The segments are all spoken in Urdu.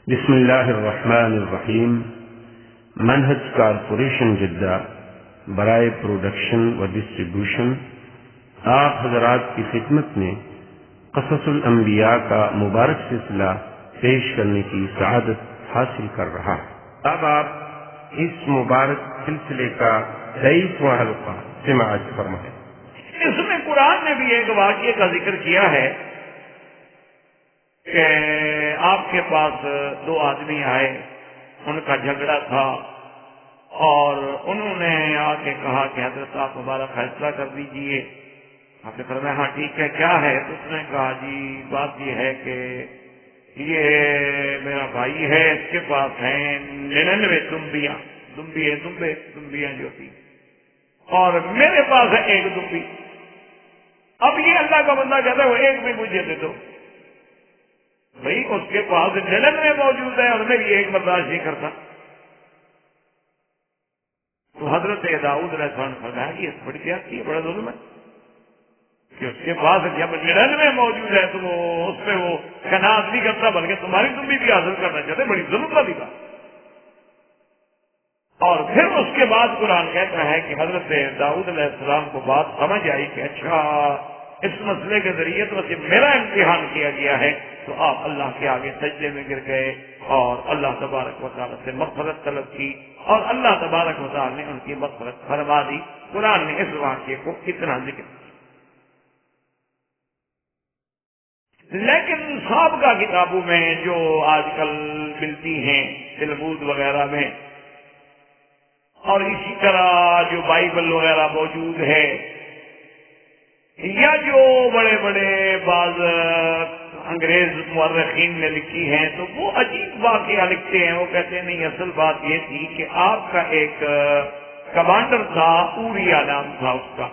بسم اللہ الرحمن الرحیم۔ منہج کارپوریشن جدہ برائے پروڈکشن و ڈسٹریبیوشن آپ حضرات کی خدمت میں قصص الانبیاء کا مبارک سلسلہ پیش کرنے کی سعادت حاصل کر رہا ہے۔ اب آپ اس مبارک سلسلے کا 23واں حلقہ سماعت فرمائیں۔ اس میں قرآن نے بھی ایک واقعے کا ذکر کیا ہے کہ آپ کے پاس دو آدمی آئے، ان کا جھگڑا تھا اور انہوں نے آ کے کہا کہ حضرت آپ ہمارا فیصلہ کر دیجئے۔ آپ نے فرمایا ہاں ٹھیک ہے، کیا ہے؟ تو اس نے کہا جی بات یہ ہے کہ یہ میرا بھائی ہے، اس کے پاس ہیں 99 دمبیاں، دمبیاں جو تھی، اور میرے پاس ہے ایک دمبی۔ اب یہ اللہ کا بندہ کہتا ہے وہ ایک بھی مجھے دے دو۔ بھائی اس کے پاس 99 موجود ہے اور میری ایک برداشت نہیں کرتا۔ تو حضرت داؤد علیہ السلام نے فرمایا کہ یہ بڑی زیادتی ہے، بڑا ظلم ہے کہ اس کے پاس جب 99 موجود ہے تو وہ اس پہ وہ کناز نہیں کرتا بلکہ تمہاری تمبی بھی حاصل کرنا چاہتے، بڑی ظلم والی بات۔ اور پھر اس کے بعد قرآن کہتا ہے کہ حضرت داؤد علیہ السلام کو بات سمجھ آئی کہ اچھا اس مسئلے کے ذریعے تو بس میرا امتحان کیا گیا ہے، تو آپ اللہ کے آگے سجدے میں گر گئے اور اللہ تبارک و تعالیٰ سے مغفرت طلب کی اور اللہ تبارک و تعالیٰ نے ان کی مغفرت فرما دی۔ قرآن نے اس واقعے کو اتنا ذکر کیا۔ لیکن سابقہ کتابوں میں جو آج کل ملتی ہیں تلمود وغیرہ میں، اور اسی طرح جو بائبل وغیرہ موجود ہے، یا جو بڑے بڑے بعض انگریز مورخین نے لکھی ہیں، تو وہ عجیب واقعہ لکھتے ہیں۔ وہ کہتے ہیں نہیں، اصل بات یہ تھی کہ آپ کا ایک کمانڈر تھا، اوریا نام تھا اس کا،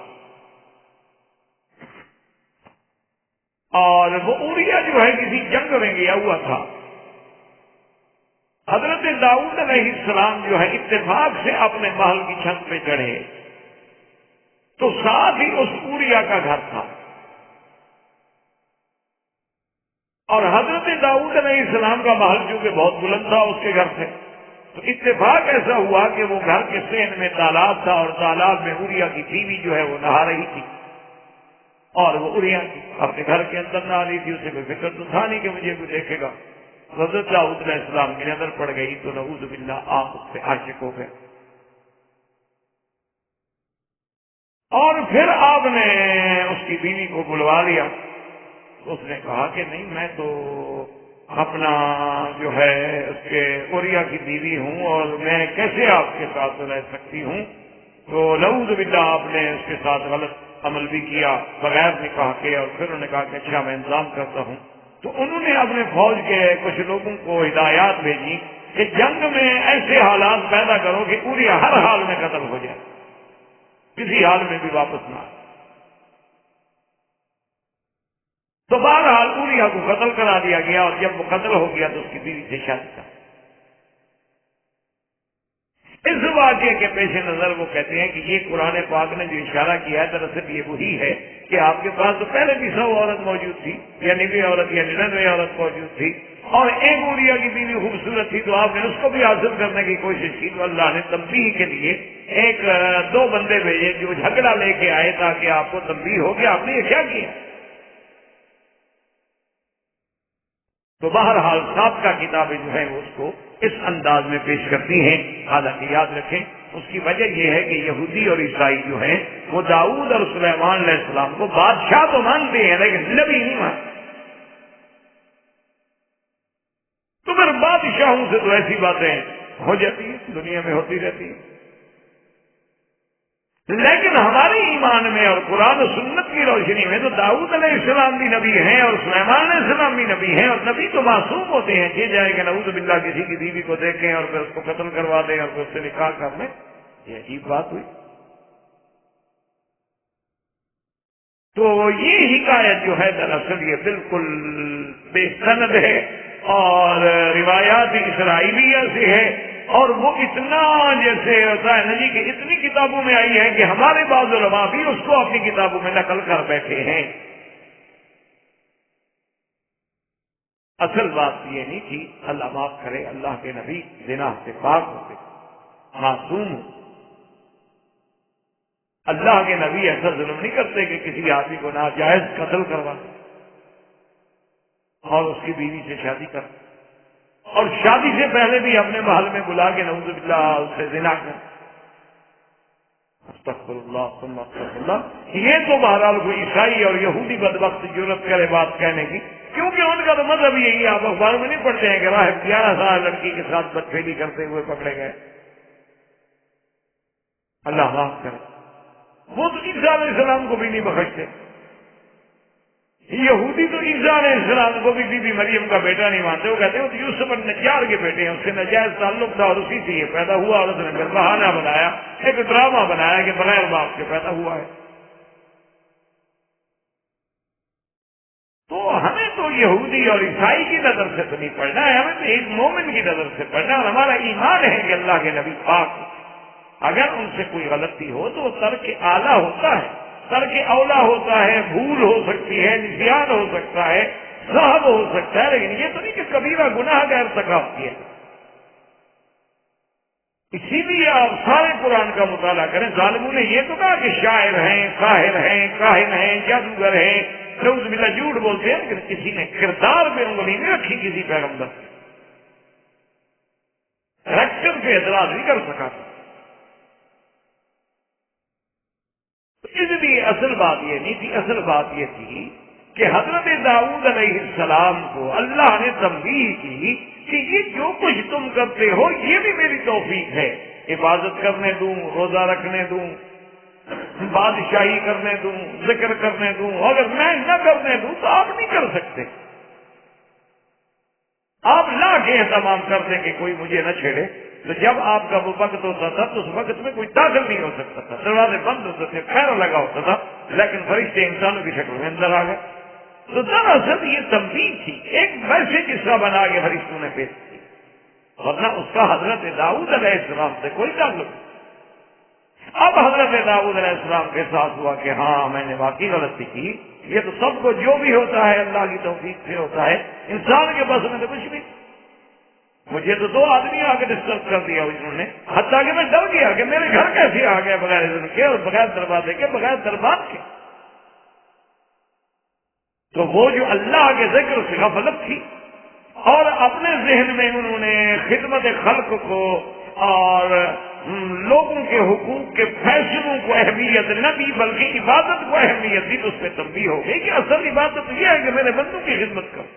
اور وہ اوریا جو ہے کسی جنگ میں گیا ہوا تھا۔ حضرت داؤد علیہ السلام جو ہے اتفاق سے اپنے محل کی چھت پہ چڑھے تو ساتھ ہی اس اوریا کا گھر تھا، اور حضرت داؤد علیہ السلام کا محل چونکہ بہت بلند تھا اس کے گھر سے، تو اتفاق ایسا ہوا کہ وہ گھر کے صحن میں تالاب تھا اور تالاب میں اوریا کی بیوی جو ہے وہ نہا رہی تھی، اور وہ اوریا اپنے گھر کے اندر نہا رہی تھی۔ اسے کوئی فکر تو تھا نہیں کہ مجھے کوئی دیکھے گا۔ حضرت داؤد علیہ السلام کی نظر پڑ گئی تو نعوذ باللہ آپ اس سے عاشق ہو گئے، اور پھر آپ نے اس کی بیوی کو بلوا لیا۔ تو اس نے کہا کہ نہیں، میں تو اپنا جو ہے اس کے اوریا کی بیوی ہوں اور میں کیسے آپ کے ساتھ رہ سکتی ہوں؟ تو نعوذ باللہ آپ نے اس کے ساتھ غلط عمل بھی کیا بغیر نکاح کے، اور پھر انہوں نے کہا کہ اچھا میں انتظام کرتا ہوں۔ تو انہوں نے اپنے فوج کے کچھ لوگوں کو ہدایات بھیجی کہ جنگ میں ایسے حالات پیدا کرو کہ اوریا ہر حال میں قتل ہو جائے، کسی حال میں بھی واپس نہ آئے۔ تو بہرحال اوریا کو قتل کرا دیا گیا، اور جب وہ قتل ہو گیا تو اس کی بیوی سے شادی کر۔ اس واقعے کے پیش نظر وہ کہتے ہیں کہ یہ قرآن پاک نے جو اشارہ کیا ہے دراصل یہ وہی ہے کہ آپ کے پاس تو پہلے بھی 100 عورت موجود تھی، یا 90 عورت یا 99 عورت موجود تھی، اور ایک اوریا کی بیوی خوبصورت تھی، تو آپ نے اس کو بھی حاصل کرنے کی کوشش کی۔ تو اللہ نے تنبیہ کے لیے ایک 2 بندے بھیجے جو جھگڑا لے کے آئے تاکہ آپ کو تنبیہ ہو کہ آپ نے یہ کیا کیا۔ تو بہرحال سابقہ کتابیں جو ہیں وہ اس کو اس انداز میں پیش کرتی ہیں۔ حالانکہ یاد رکھیں اس کی وجہ یہ ہے کہ یہودی اور عیسائی جو ہیں وہ داؤد اور سلیمان علیہ السلام کو بادشاہ تو مانتے ہیں لیکن نبی نہیں مانتے۔ تو پھر بادشاہوں سے تو ایسی باتیں ہو جاتی ہیں، دنیا میں ہوتی رہتی ہیں، لیکن ہمارے ایمان میں اور قرآن و سنت کی روشنی میں تو داؤد علیہ السلام بھی نبی ہیں اور سلیمان علیہ السلام بھی نبی ہیں، اور نبی تو معصوم ہوتے ہیں، یہ جائے کہ نعوذ باللہ کسی کی بیوی کو دیکھیں اور پھر اس کو قتل کروا دیں اور پھر اس سے نکاح کر لیں، یہ عجیب بات ہوئی۔ تو یہ حکایت جو ہے دراصل یہ بالکل بے سند ہے اور روایات اسرائیلیہ سے ہے، اور وہ اتنا جیسے ہوتا ہے نا جی کہ اتنی کتابوں میں آئی ہے کہ ہمارے بعض علماء بھی اس کو اپنی کتابوں میں نقل کر بیٹھے ہیں۔ اصل بات یہ نہیں تھی، اللہ معاف کرے، اللہ کے نبی زنا سے پاک ہوتے، معصوم ہو۔ اللہ کے نبی ایسا ظلم نہیں کرتے کہ کسی آدمی کو ناجائز قتل کروا اور اس کی بیوی سے شادی کر، اور شادی سے پہلے بھی اپنے محل میں بلا کے نعوذ باللہ اس سے زنا کر۔ استغفر اللہ ثم استغفر اللہ۔ یہ تو بہرحال کوئی عیسائی اور یہودی بدبخت جرأت کرے بات کہنے کی، کیونکہ ان کا تو مذہب یہی ہے۔ آپ اخبار میں نہیں پڑھتے ہیں کہ راہب 11 سال لڑکی کے ساتھ بدفعلی کرتے ہوئے پکڑے گئے؟ اللہ معاف کرے۔ وہ تو عیسیٰ علیہ السلام کو بھی نہیں بخشتے۔ یہودی تو عیسیٰ علیہ السلام کو بھی بی بی مریم کا بیٹا نہیں مانتے، وہ کہتے ہیں وہ تو یوسف النجار کے بیٹے ہیں، اس سے ناجائز تعلق تھا اور اسی سے یہ پیدا ہوا، اور اس نے پھر بہانہ بنایا، ایک ڈرامہ بنایا کہ بغیر باپ کے پیدا ہوا ہے۔ تو ہمیں تو یہودی اور عیسائی کی نظر سے تو نہیں پڑھنا ہے، ہمیں تو ایک مومن کی نظر سے پڑھنا ہے، اور ہمارا ایمان ہے کہ اللہ کے نبی پاک اگر ان سے کوئی غلطی ہو تو وہ ترک اعلیٰ ہوتا ہے، ترک اولا ہوتا ہے، بھول ہو سکتی ہے، نسیان ہو سکتا ہے، صاحب ہو سکتا ہے، لیکن یہ تو نہیں کہ کبیرہ گناہ کا ارتکاب کیا۔ اسی لیے آپ سارے قرآن کا مطالعہ کریں، ظالموں نے یہ تو کہا کہ شاعر ہیں، ساحر ہیں، کاہن ہیں، جادوگر ہیں، نعوذ باللہ جھوٹ بولتے ہیں، لیکن کسی نے کردار پہ انگلی نہیں رکھی کسی پیغمبر کی، کریکٹر پہ اعتراض نہیں کر سکا۔ اس لیے اصل بات یہ نہیں تھی، اصل بات یہ تھی کہ حضرت داؤد علیہ السلام کو اللہ نے تنبیہ کی کہ یہ جو کچھ تم کرتے ہو یہ بھی میری توفیق ہے، عبادت کرنے دوں، روزہ رکھنے دوں، بادشاہی کرنے دوں، ذکر کرنے دوں، اگر میں نہ کرنے دوں تو آپ نہیں کر سکتے۔ آپ لا کے اہتمام کر دیں کہ کوئی مجھے نہ چھیڑے، تو جب آپ کا وہ وقت ہوتا تھا تو اس وقت میں کوئی داخل نہیں ہو سکتا تھا، دروازے بند ہوتے تھے، پہرا لگا ہوتا تھا، لیکن فرشتے انسانوں کی شکل میں اندر آ گئے۔ تو دراصل یہ تنبیہ تھی، ایک میسج اس کا بنا کے فرشتوں نے پیش کی، ورنہ اس کا حضرت داؤد علیہ السلام سے کوئی تعلق نہیں۔ اب حضرت داؤد علیہ السلام کے ساتھ ہوا کہ ہاں میں نے واقعی غلطی کی، یہ تو سب کو جو بھی ہوتا ہے اللہ کی توفیق سے ہوتا ہے، انسان کے بس میں تو کچھ نہیں۔ مجھے تو 2 آدمی آ کے ڈسٹرب کر دیا انہوں نے، حتیٰ کہ میں ڈر گیا کہ میرے گھر کیسے آ گئے بغیر اذن کے اور بغیر دروازے کے، بغیر دربار کے۔ تو وہ جو اللہ کے ذکر سے غفلت تھی، اور اپنے ذہن میں انہوں نے خدمت خلق کو اور لوگوں کے حقوق کے فیصلوں کو اہمیت نہ دی بلکہ عبادت کو اہمیت دی، تو اس پہ تنبیہ ہو گئی کہ اصل عبادت یہ ہے کہ میرے بندوں کی خدمت کرو۔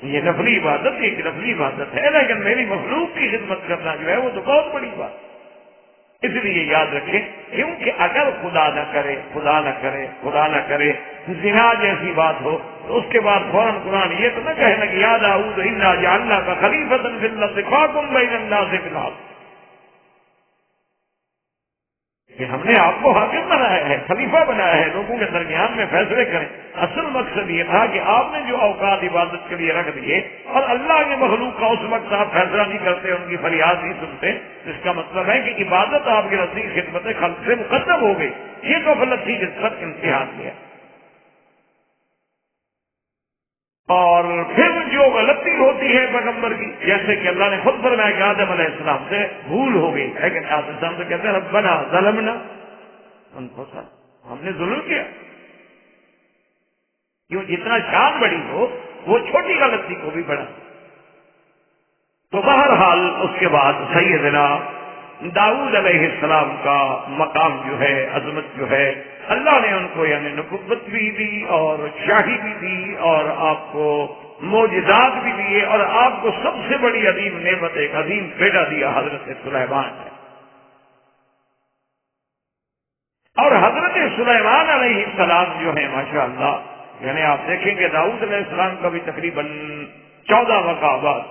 یہ نفلی عبادت ایک نفلی عبادت ہے، لیکن میری مخلوق کی خدمت کرنا جو ہے وہ تو بہت بڑی بات ہے۔ اس لیے یاد رکھیں، کیونکہ اگر خدا نہ کرے خدا نہ کرے خدا نہ کرے زنا جیسی بات ہو تو اس کے بعد فوراً قرآن یہ تو نہ کہنا کہ یا داؤد انا جعلناک خلیفۃ فی الارض فاحکم بین الناس بالحق، کہ ہم نے آپ کو حاکم بنایا ہے، خلیفہ بنایا ہے، لوگوں کے درمیان میں فیصلے کریں۔ اصل مقصد یہ تھا کہ آپ نے جو اوقات عبادت کے لیے رکھ دیے اور اللہ کے مخلوق کا اس وقت آپ فیصلہ نہیں کرتے، ان کی فریاد نہیں سنتے، اس کا مطلب ہے کہ عبادت آپ کے نزدیک خدمت خلق سے مقدم ہو گئی۔ یہ تو غلط تھی جس پر امتحان لیا، اور پھر جو غلطی ہوتی ہے پیغمبر کی، جیسے کہ اللہ نے خود فرمایا کہ آدم علیہ السلام سے بھول ہو گئی، لیکن آدم علیہ السلام سے کہتے ہیں ربنا ظلمنا انفسنا، ہم نے ظلم کیا۔ کیوں؟ جتنا شان بڑی ہو وہ چھوٹی غلطی کو بھی بڑا۔ تو بہرحال اس کے بعد سیدنا داؤد علیہ السلام کا مقام جو ہے، عظمت جو ہے، اللہ نے ان کو یعنی نبوت بھی دی اور شاہی بھی دی اور آپ کو معجزات بھی دیے، اور آپ کو سب سے بڑی عظیم نعمت ایک عظیم بیٹا دیا حضرت سلیمان ہے۔ اور حضرت سلیمان علیہ السلام جو ہے ماشاءاللہ، یعنی آپ دیکھیں گے داؤد علیہ السلام کا بھی تقریباً 14 مقامات،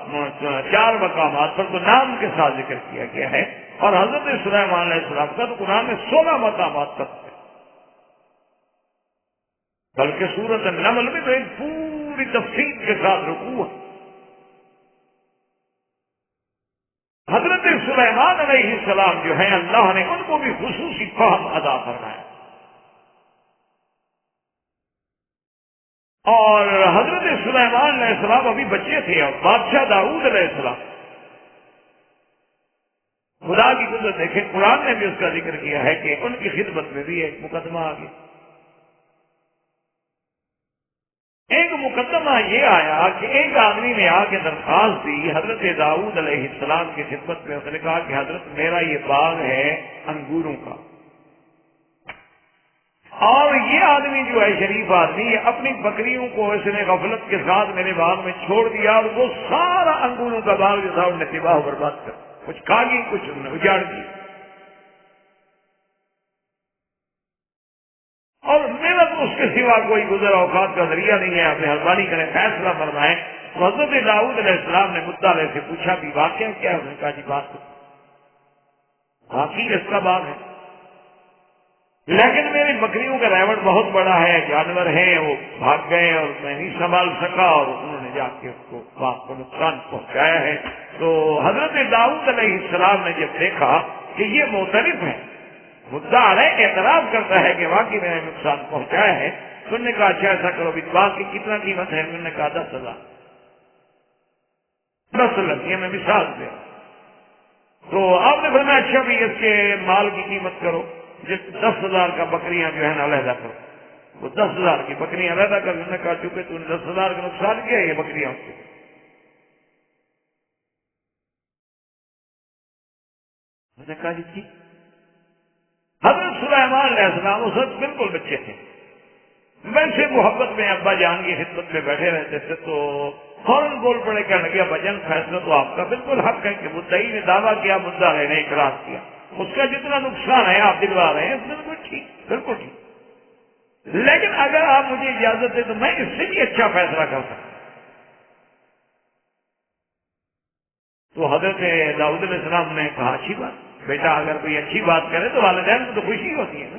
4 مقامات پر تو نام کے ساتھ ذکر کیا گیا ہے، اور حضرت سلیمان علیہ السلام کا تو قرآن میں 16 مقامات تک ہے، بلکہ سورۃ النمل میں تو ایک پوری تفصیل کے ساتھ رکوع ہے۔ حضرت سلیمان علیہ السلام جو ہیں اللہ نے ان کو بھی خصوصی فہم عطا فرمایا، اور حضرت سلیمان علیہ السلام ابھی بچے تھے اور بادشاہ داؤد علیہ السلام، خدا کی قدرت دیکھیں، قرآن نے بھی اس کا ذکر کیا ہے کہ ان کی خدمت میں بھی ایک مقدمہ آ گیا۔ ایک مقدمہ یہ آیا کہ ایک آدمی نے آ کے درخواست دی حضرت داؤد علیہ السلام کی خدمت میں، اس نے کہا کہ حضرت میرا یہ باغ ہے انگوروں کا، اور یہ آدمی جو ہے شریف آدمی، اپنی بکریوں کو اس نے غفلت کے ساتھ میرے باغ میں چھوڑ دیا، اور وہ سارا انگوروں کا باغ جو تھا انہوں نے تباہ و برباد کر، کچھ کھا گئی کچھ انہوں نے اجاڑ دی، اور میرا تو اس کے سوا کوئی گزر اوقات کا ذریعہ نہیں ہے، آپ مہربانی کریں فیصلہ فرمائیں۔ حضرت داؤد علیہ السلام نے مدعا علیہ سے پوچھا کہ واقعہ کیا ہے؟ انہوں نے کہا جی بات واقعی اس کا باغ ہے، لیکن میری بکریوں کا ریوڑ بہت بڑا ہے، جانور ہیں وہ بھاگ گئے اور میں نہیں سنبھال سکا، اور انہوں نے جا کے اس کو باغ کو نقصان پہنچایا ہے۔ تو حضرت داؤد علیہ السلام نے جب دیکھا کہ یہ معترف ہے، مدعا علیہ اعتراف کرتا ہے کہ واقعی میں نے نقصان پہنچایا ہے، تو انہوں نے کہا اچھا ایسا کرو اس باغ کی کتنا قیمت ہے؟ انہوں نے کہا 10,000 لگتی ہے، میں مثال دیا۔ تو آپ نے فرمایا اچھا بھی اس کے مال کی قیمت کرو، 10,000 کا بکریاں جو ہے نا علیحدہ کرو، وہ 10,000 کی بکریاں علیحدہ کر۔ انہوں نے کہا چونکہ تم نے 10,000 کا نقصان کیا ہے، یہ بکریاں اس کو نے کہا جی ٹھیک۔ حضرت سلیمان علیہ السلام اس وقت بالکل بچے تھے، ویسے محبت میں ابا جان کی خدمت میں بیٹھے رہتے تھے، تو فوراً بول پڑے کہنے لگے ابا جان فیصلہ تو آپ کا بالکل حق ہے کہ مدعی نے دعویٰ کیا، مدعا نے اقرار کیا، اس کا جتنا نقصان ہے آپ دلوا رہے ہیں بالکل ٹھیک، بالکل ٹھیک، لیکن اگر آپ مجھے اجازت دیں تو میں اس سے بھی اچھا فیصلہ کر سکتا ہوں۔ تو حضرت داؤد علیہ السلام نے کہا اچھی بات، بیٹا اگر کوئی اچھی بات کرے تو والدین کو تو خوشی ہوتی ہے نا۔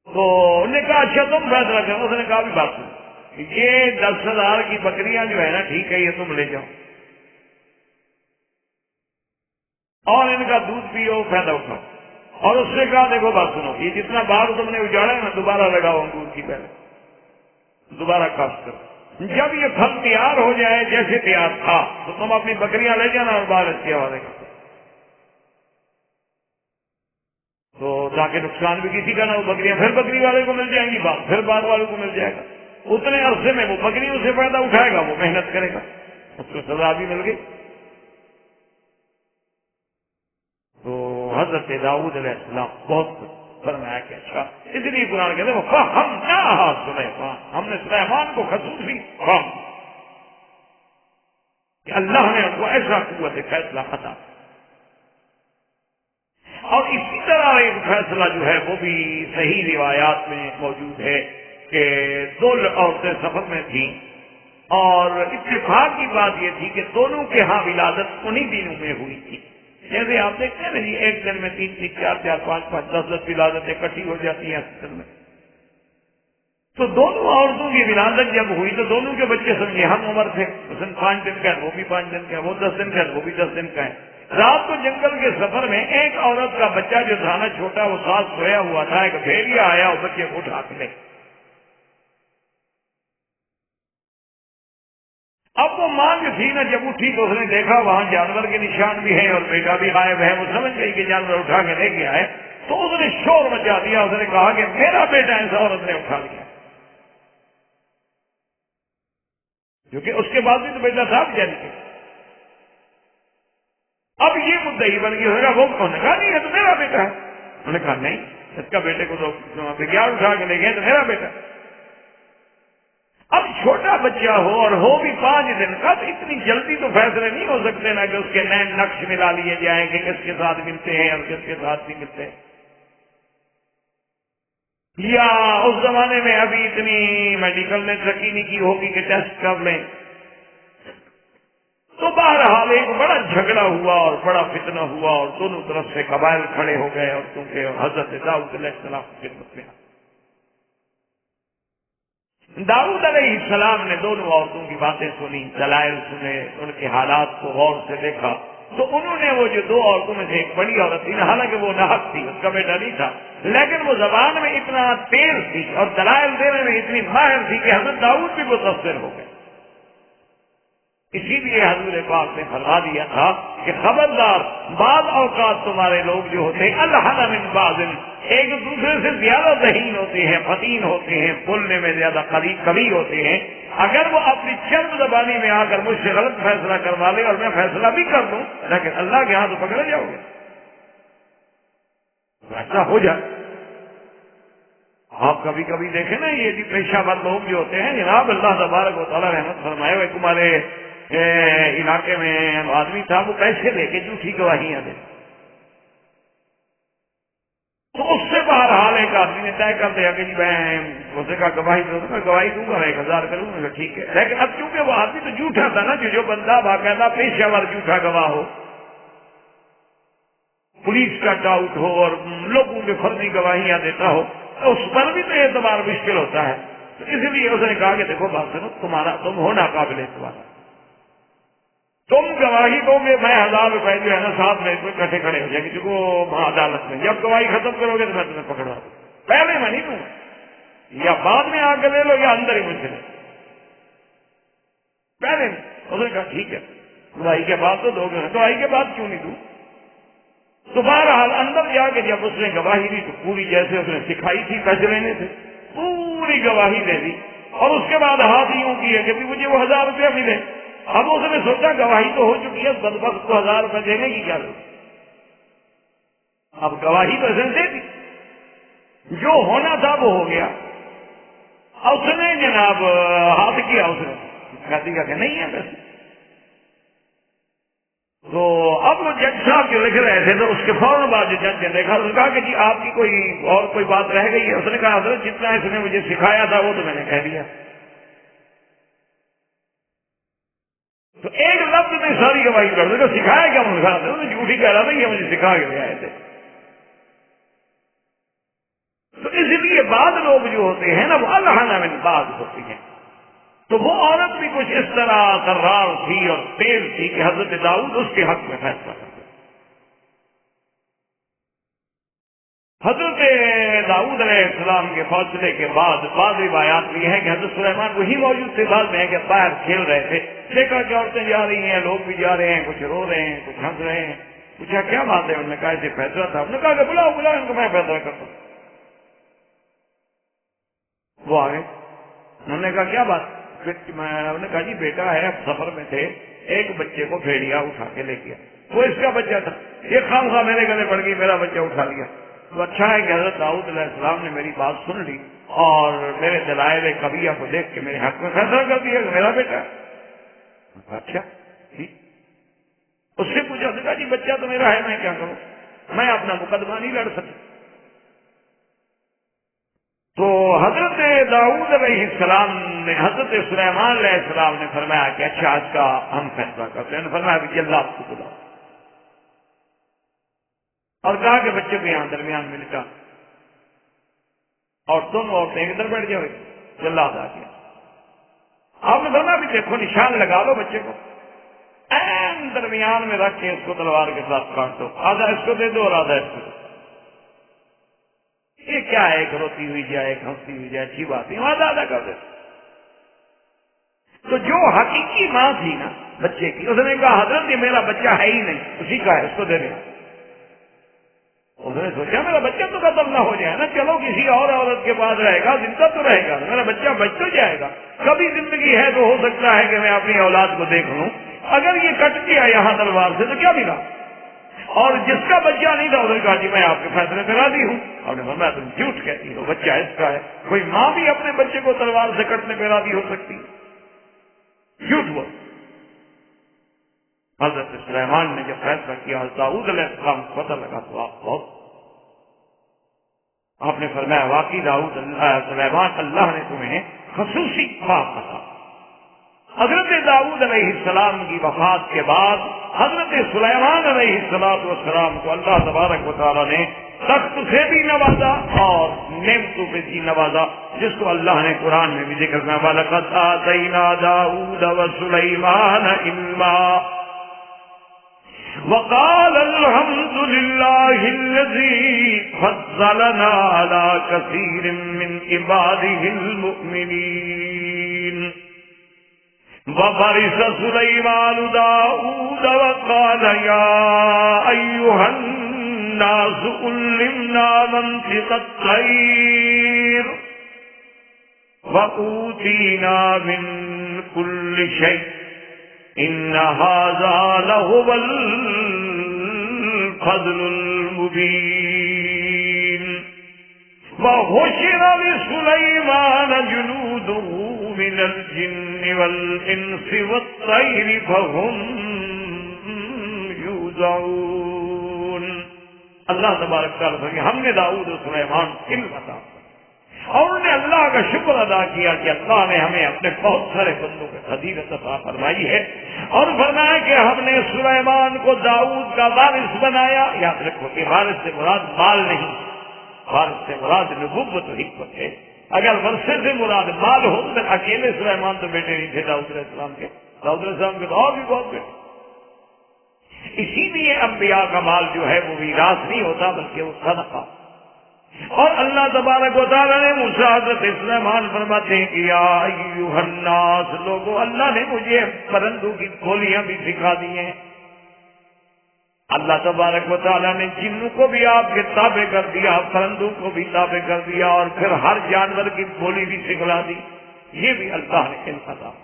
تو انہوں نے کہا اچھا تم فیصلہ کرو۔ اس نے کہا بھی بات سنو، یہ 10,000 کی بکریاں جو ہے نا ٹھیک ہے، یہ تم لے جاؤ اور ان کا دودھ پیو، فائدہ اٹھاؤ، اور اس سے کہا دیکھو بات سنو، یہ جتنا باغ تم نے اجاڑا ہے نا دوبارہ لگاؤ انگور کی، پہلے دوبارہ کاشت کرو، جب یہ پھل تیار ہو جائے جیسے تیار تھا تو تم اپنی بکریاں لے جانا اور باغ اس کے حوالے کرو، تو تاکہ نقصان بھی کسی کا نہ ہو، بکریاں پھر بکری والے کو مل جائیں گی، باغ پھر باغ والے کو مل جائے گا، اتنے عرصے میں وہ بکریوں سے فائدہ اٹھائے گا، وہ محنت کرے گا، اس کو سزا بھی مل گئی۔ تو حضرت داؤد علیہ السلام بہت کچھ فرمایا کہ اچھا، اس لیے قرآن کہتے ہیں فَفَهَّمْنَاهَا سُلَيْمَانَ، ہم نے سلیمان کو خصوصی فہم کہ اللہ نے ان کو ایسا قوت فیصلہ عطا۔ اور اسی طرح ایک فیصلہ جو ہے وہ بھی صحیح روایات میں موجود ہے کہ 2 عورتیں سفر میں تھیں، اور اتفاق کی بات یہ تھی کہ دونوں کے ہاں ولادت انہی دنوں میں ہوئی تھی۔ جیسے آپ دیکھتے ہیں نا جی، ایک دن میں 3 4 5 5 10 ولادتیں اکٹھی ہو جاتی ہیں ہاسپٹل میں۔ تو دونوں عورتوں کی ولادت جب ہوئی تو دونوں کے بچے سمجھے ہم عمر تھے، مثلاً 5 دن کا ہے وہ بھی 5 دن کا ہے، وہ 10 دن کا ہے وہ بھی 10 دن کا ہے۔ رات کو جنگل کے سفر میں ایک عورت کا بچہ جو تھا نا چھوٹا، وہ ساتھ سویا ہوا تھا، ایک بھیڑیا آیا اور بچے کو اٹھا کے لے۔ اب وہ ماں جو تھی نا جب اٹھی تو اس نے دیکھا وہاں جانور کے نشان بھی ہیں اور بیٹا بھی غائب ہے، وہ سمجھ گئی کہ جانور اٹھا کے لے گیا ہے، تو اس نے شور مچا دیا، اس نے کہا کہ میرا بیٹا ایسا عورت نے اٹھا لیا، کیونکہ اس کے بعد بھی تو بیٹا تھا جان کے۔ اب یہ مدعی بن گیا، وہ انہوں نے کہا نہیں ہے تو میرا بیٹا ہے، انہوں نے کہا نہیں اس کا بیٹے کو تو بگیار اٹھا کے لے گئے تو میرا بیٹا۔ اب چھوٹا بچہ ہو اور ہو بھی 5 دن کا، تو اتنی جلدی تو فیصلے نہیں ہو سکتے نا کہ اس کے نئے نقش ملا لیے جائیں کہ کس کے ساتھ ملتے ہیں اور کس کے ساتھ نہیں ملتے ہیں، یا اس زمانے میں ابھی اتنی میڈیکل نے ترقی نہیں کی ہوگی کہ ٹیسٹ کر لیں۔ تو بہرحال ایک بڑا جھگڑا ہوا اور بڑا فتنہ ہوا، اور دونوں طرف سے قبائل کھڑے ہو گئے، اور کیونکہ حضرت داؤد علیہ السلام کی خدمت میں داؤد علیہ السلام نے دونوں عورتوں کی باتیں سنی، دلائل سنے، ان کے حالات کو غور سے دیکھا، تو انہوں نے وہ جو دو عورتوں میں سے ایک بڑی عورت تھی، حالانکہ وہ ناحق تھی، اس کا بیٹا نہیں تھا، لیکن وہ زبان میں اتنا تیز تھی اور دلائل دینے میں اتنی ماہر تھی کہ حضرت داؤد بھی متاثر ہو گئے۔ اسی لیے حضور پاک نے فرما دیا تھا کہ خبردار، بعض اوقات تمہارے لوگ جو ہوتے ہیں الحن من بعض، ایک دوسرے سے زیادہ ذہین ہوتے ہیں، فتین ہوتے ہیں، بولنے میں زیادہ کبھی ہوتے ہیں، اگر وہ اپنی چند زبانی میں آ کر مجھ سے غلط فیصلہ کروا لے اور میں فیصلہ بھی کر دوں، لیکن اللہ کے ہاں تو پکڑے جاؤ گے، ایسا ہو جائے۔ آپ کبھی کبھی دیکھیں نا، یہ پیشہ ور لوگ جو ہوتے ہیں، جناب اللہ تبارک و تعالیٰ رحمت فرمائے ہوئے، تمہارے علاقے میں آدمی تھا، وہ پیسے لے کے جھوٹی گواہیاں دے، تو اس سے بہرحال ایک آدمی نے طے کر دیا کہ جی میں اسے کہا گواہی دوں، میں گواہی دوں گا، 1000 کروں گا، ٹھیک ہے، لیکن اب چونکہ وہ آدمی تو جھوٹا تھا نا، جو بندہ باقاعدہ پیشہ ور جھوٹا گواہ ہو، پولیس کا ڈاؤٹ ہو اور لوگوں کے فرضی گواہیاں دیتا ہو، تو اس پر بھی تو اعتبار مشکل ہوتا ہے، تو اس لیے اس نے کہا کہ دیکھو بات سنو، تم ہونا قابل اعتبار، تم گواہی دو گے، میں 1000 روپئے جو ہے نا ساتھ میں کٹھے کھڑے ہو جائیں گے، جو عدالت میں جب گواہی ختم کرو گے تو میں تمہیں پکڑوا دوں، پہلے میں نہیں دوں گا، یا بعد میں آ کے لے لو یا اندر ہی مجھ سے لے، پہلے میں۔ اس نے کہا ٹھیک ہے، گواہی کے بعد تو دو گے، گواہی کے بعد کیوں نہیں دوں؟ تو بہرحال اندر جا کے جب اس نے گواہی دی تو پوری جیسے اس نے سکھائی تھی پیسے لینے سے پوری گواہی دے دی، اور اس کے بعد ہاتھ یوں کیا کہ مجھے وہ 1000 روپیہ ملے۔ اب اس نے سوچا گواہی تو ہو چکی ہے، بدبخت کو 1000 روپے دینے کی کیا ضرورت، اب گواہی تو اس نے دے دی، جو ہونا تھا وہ ہو گیا۔ اس نے جناب ہاتھ کیا، اس نے کہتی کہ نہیں ہے پیسے، تو اب وہ جج صاحب جو لکھ رہے تھے تو اس کے فوراً بعد جو جج نے دیکھا، اس نے کہا کہ جی آپ کی کوئی بات رہ گئی ہے؟ اس نے کہا حضرت جتنا اس نے مجھے سکھایا تھا وہ تو میں نے کہہ دیا۔ تو ایک لفظ میں ساری گواہی کر دے، سکھایا کیا انہوں نے جھوٹ ہی کہہ رہا تھا، یہ مجھے سکھا کے لے آئے تھے۔ تو اس لیے بعض لوگ جو ہوتے ہیں نا وہ الحن من بعض ہوتی ہیں، تو وہ عورت بھی کچھ اس طرح کرار تھی اور تیز تھی کہ حضرت داؤد اس کے حق میں فیصلہ کر دیا۔ حضرت داؤد علیہ السلام کے فیصلے کے بعد بعض روایات میں یہ ہے کہ حضرت سلیمان وہی موجود تھے، بعد میں ہے کہ باہر کھیل رہے تھے، دیکھا کہ عورتیں جا رہی ہیں، لوگ بھی جا رہے ہیں، کچھ رو رہے ہیں، کچھ ہنس رہے ہیں، پوچھا کیا بات ہے؟ انہوں نے کہا ایسے فیصلہ تھا۔ انہوں نے کہا کہ بلاؤ ان کو، میں فیصلہ کرتا ہوں۔ وہ آگے، انہوں نے کہا کیا بات؟ انہوں نے کہا جی بیٹا ہے، اب سفر میں تھے، ایک بچے کو بھیڑیا اٹھا کے لے گیا، وہ اس کا بچہ تھا، یہ خامخواہ میرے گلے پڑ گئی، میرا بچہ اٹھا لیا۔ تو اچھا ہے کہ حضرت داؤد علیہ السلام نے میری بات سن لی اور میرے دلائل کبیہ کو دیکھ کے میرے حق میں فیصلہ کر دیا کہ میرا بیٹا ہے۔ اچھا ٹھیک، اس سے پوچھا، کہا جی بچہ تو میرا ہے، میں کیا کروں، میں اپنا مقدمہ نہیں لڑ سکتا۔ تو حضرت داؤد علیہ السلام نے، حضرت سلیمان علیہ السلام نے فرمایا کہ اچھا آج کا ہم فیصلہ کرتے ہیں۔ فرمایا کہ اللہ آپ کو بلاؤ، اور کہا کہ بچے کو یہاں درمیان میں لٹا اور تم عورتیں ادھر بیٹھ جاؤ، جلاد آ گیا۔ آپ نے فرمایا بھی دیکھو نشان لگا لو بچے کو، این درمیان میں رکھ کے اس کو تلوار کے ساتھ کاٹ دو، آدھا اس کو دے دو اور آدھا اس کو دو۔ یہ کیا ہے، ایک روتی ہوئی جائے، ایک ہنستی ہوئی جائے، اچھی بات نہیں، آدھا آدھا کر دے۔ تو جو حقیقی ماں تھی نا بچے کی، اس نے کہا حضرت یہ میرا بچہ ہے ہی نہیں، اسی کا ہے، اس کو دے دیں۔ انہوں نے سوچا میرا بچہ تو ختم نہ ہو جائے نا، چلو کسی اور عورت کے پاس رہے گا، زندہ تو رہے گا، میرا بچہ بچ تو جائے گا، کبھی زندگی ہے تو ہو سکتا ہے کہ میں اپنی اولاد کو دیکھ لوں، اگر یہ کٹ گیا یہاں تلوار سے تو کیا ملا؟ اور جس کا بچہ نہیں تھا، انہوں نے کہا جی میں آپ کے فیصلے پہ راضی ہوں۔ اور نے فرمایا تم جھوٹ کہتی ہو، بچہ اس کا ہے، کوئی ماں بھی اپنے بچے کو تلوار سے کٹنے پہ راضی ہو سکتی ہے؟ جھوٹ بول۔ حضرت سلیمان نے جب فیصلہ کیا، داؤد علیہ السلام کو پتہ لگا تو آپ نے فرمایا واقعی سلیمان اللہ نے تمہیں خصوصی موقع تھا۔ حضرت داؤد علیہ السلام کی وفات کے بعد حضرت سلیمان علیہ السلام کو اللہ تبارک و تعالیٰ نے تخت سے بھی نوازا اور نعمتوں پہ بھی نوازا، جس کو اللہ نے قرآن میں بھی ذکر کیا، وَلَقَدْ آتَيْنَا دَاؤُودَ وَسُلَيْمَانَ عِلْمًا۔ وقال الحمد لله الذي فضلنا على كثير من عباده المؤمنين وورث سليمان داود وقال يا أيها الناس علمنا منطق الطير وأوتينا من كل شيء إن هذا لهو الفضل المبين وحشر لسليمان جنوده من الجن والإنس والطير فهم يوزعون. اللہ تبارک تعالیٰ فرماتے ہیں ہم نے داؤد و سلیمان علم عطا کیا اور انہوں نے اللہ کا شکر ادا کیا کہ اللہ نے ہمیں اپنے بہت سارے بندوں کے فضیلت عطا فرمائی ہے اور فرمایا کہ ہم نے سلیمان کو داؤد کا وارث بنایا. یاد رکھو کہ وارث سے مراد مال نہیں، وارث سے مراد نبوت و حکمت ہے. اگر ورثے سے مراد مال ہو تو اکیلے سلیمان تو بیٹے نہیں تھے داؤد علیہ السلام کے، داؤد علیہ السلام کے تو اور بھی بہت بیٹے. اسی لیے انبیاء کا مال جو ہے وہ میراث نہیں ہوتا بلکہ وہ صدقہ. اور اللہ تبارک و تعالیٰ نے موسیٰ حضرت سلیمان فرماتے ہیں کہ یا ایھا الناس لوگوں، اللہ نے مجھے پرندوں کی بولیاں بھی سکھا دی ہیں. اللہ تبارک و تعالیٰ نے جنوں کو بھی آپ کے تابع کر دیا، پرندوں کو بھی تابع کر دیا اور پھر ہر جانور کی بولی بھی سکھلا دی. یہ بھی اللہ نے انتظام.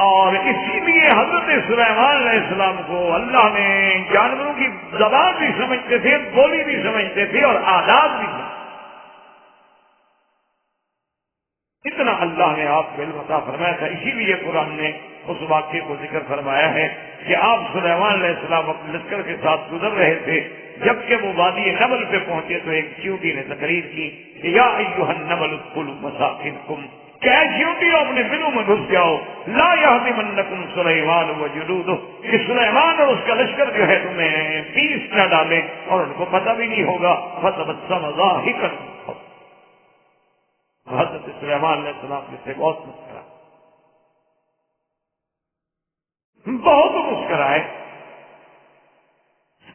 اور اسی لیے حضرت سلیمان علیہ السلام کو اللہ نے جانوروں کی زبان بھی سمجھتے تھے، بولی بھی سمجھتے تھے اور آداب بھی سمجھتے. اتنا اللہ نے آپ کو علم عطا فرمایا تھا. اسی لیے قرآن نے اس واقعے کو ذکر فرمایا ہے کہ آپ سلیمان علیہ السلام اپنے لشکر کے ساتھ گزر رہے تھے. جبکہ وہ وادی نمل پہ پہنچے تو ایک چیونٹی نے تقریر کی کہ یا ایھا النمل ادخلوا مساکنکم، کیا چیونٹی اپنے دلوں میں گھس جاؤ، لا یہزمنکم سلیمان وجنودہ، کہ سلیمان اور اس کا لشکر جو ہے تمہیں پیس نہ ڈالے اور ان کو پتہ بھی نہیں ہوگا. فتبسم ضاحکا، حضرت سلیمان علیہ السلام سے بہت مسکرا، بہت مسکرائے.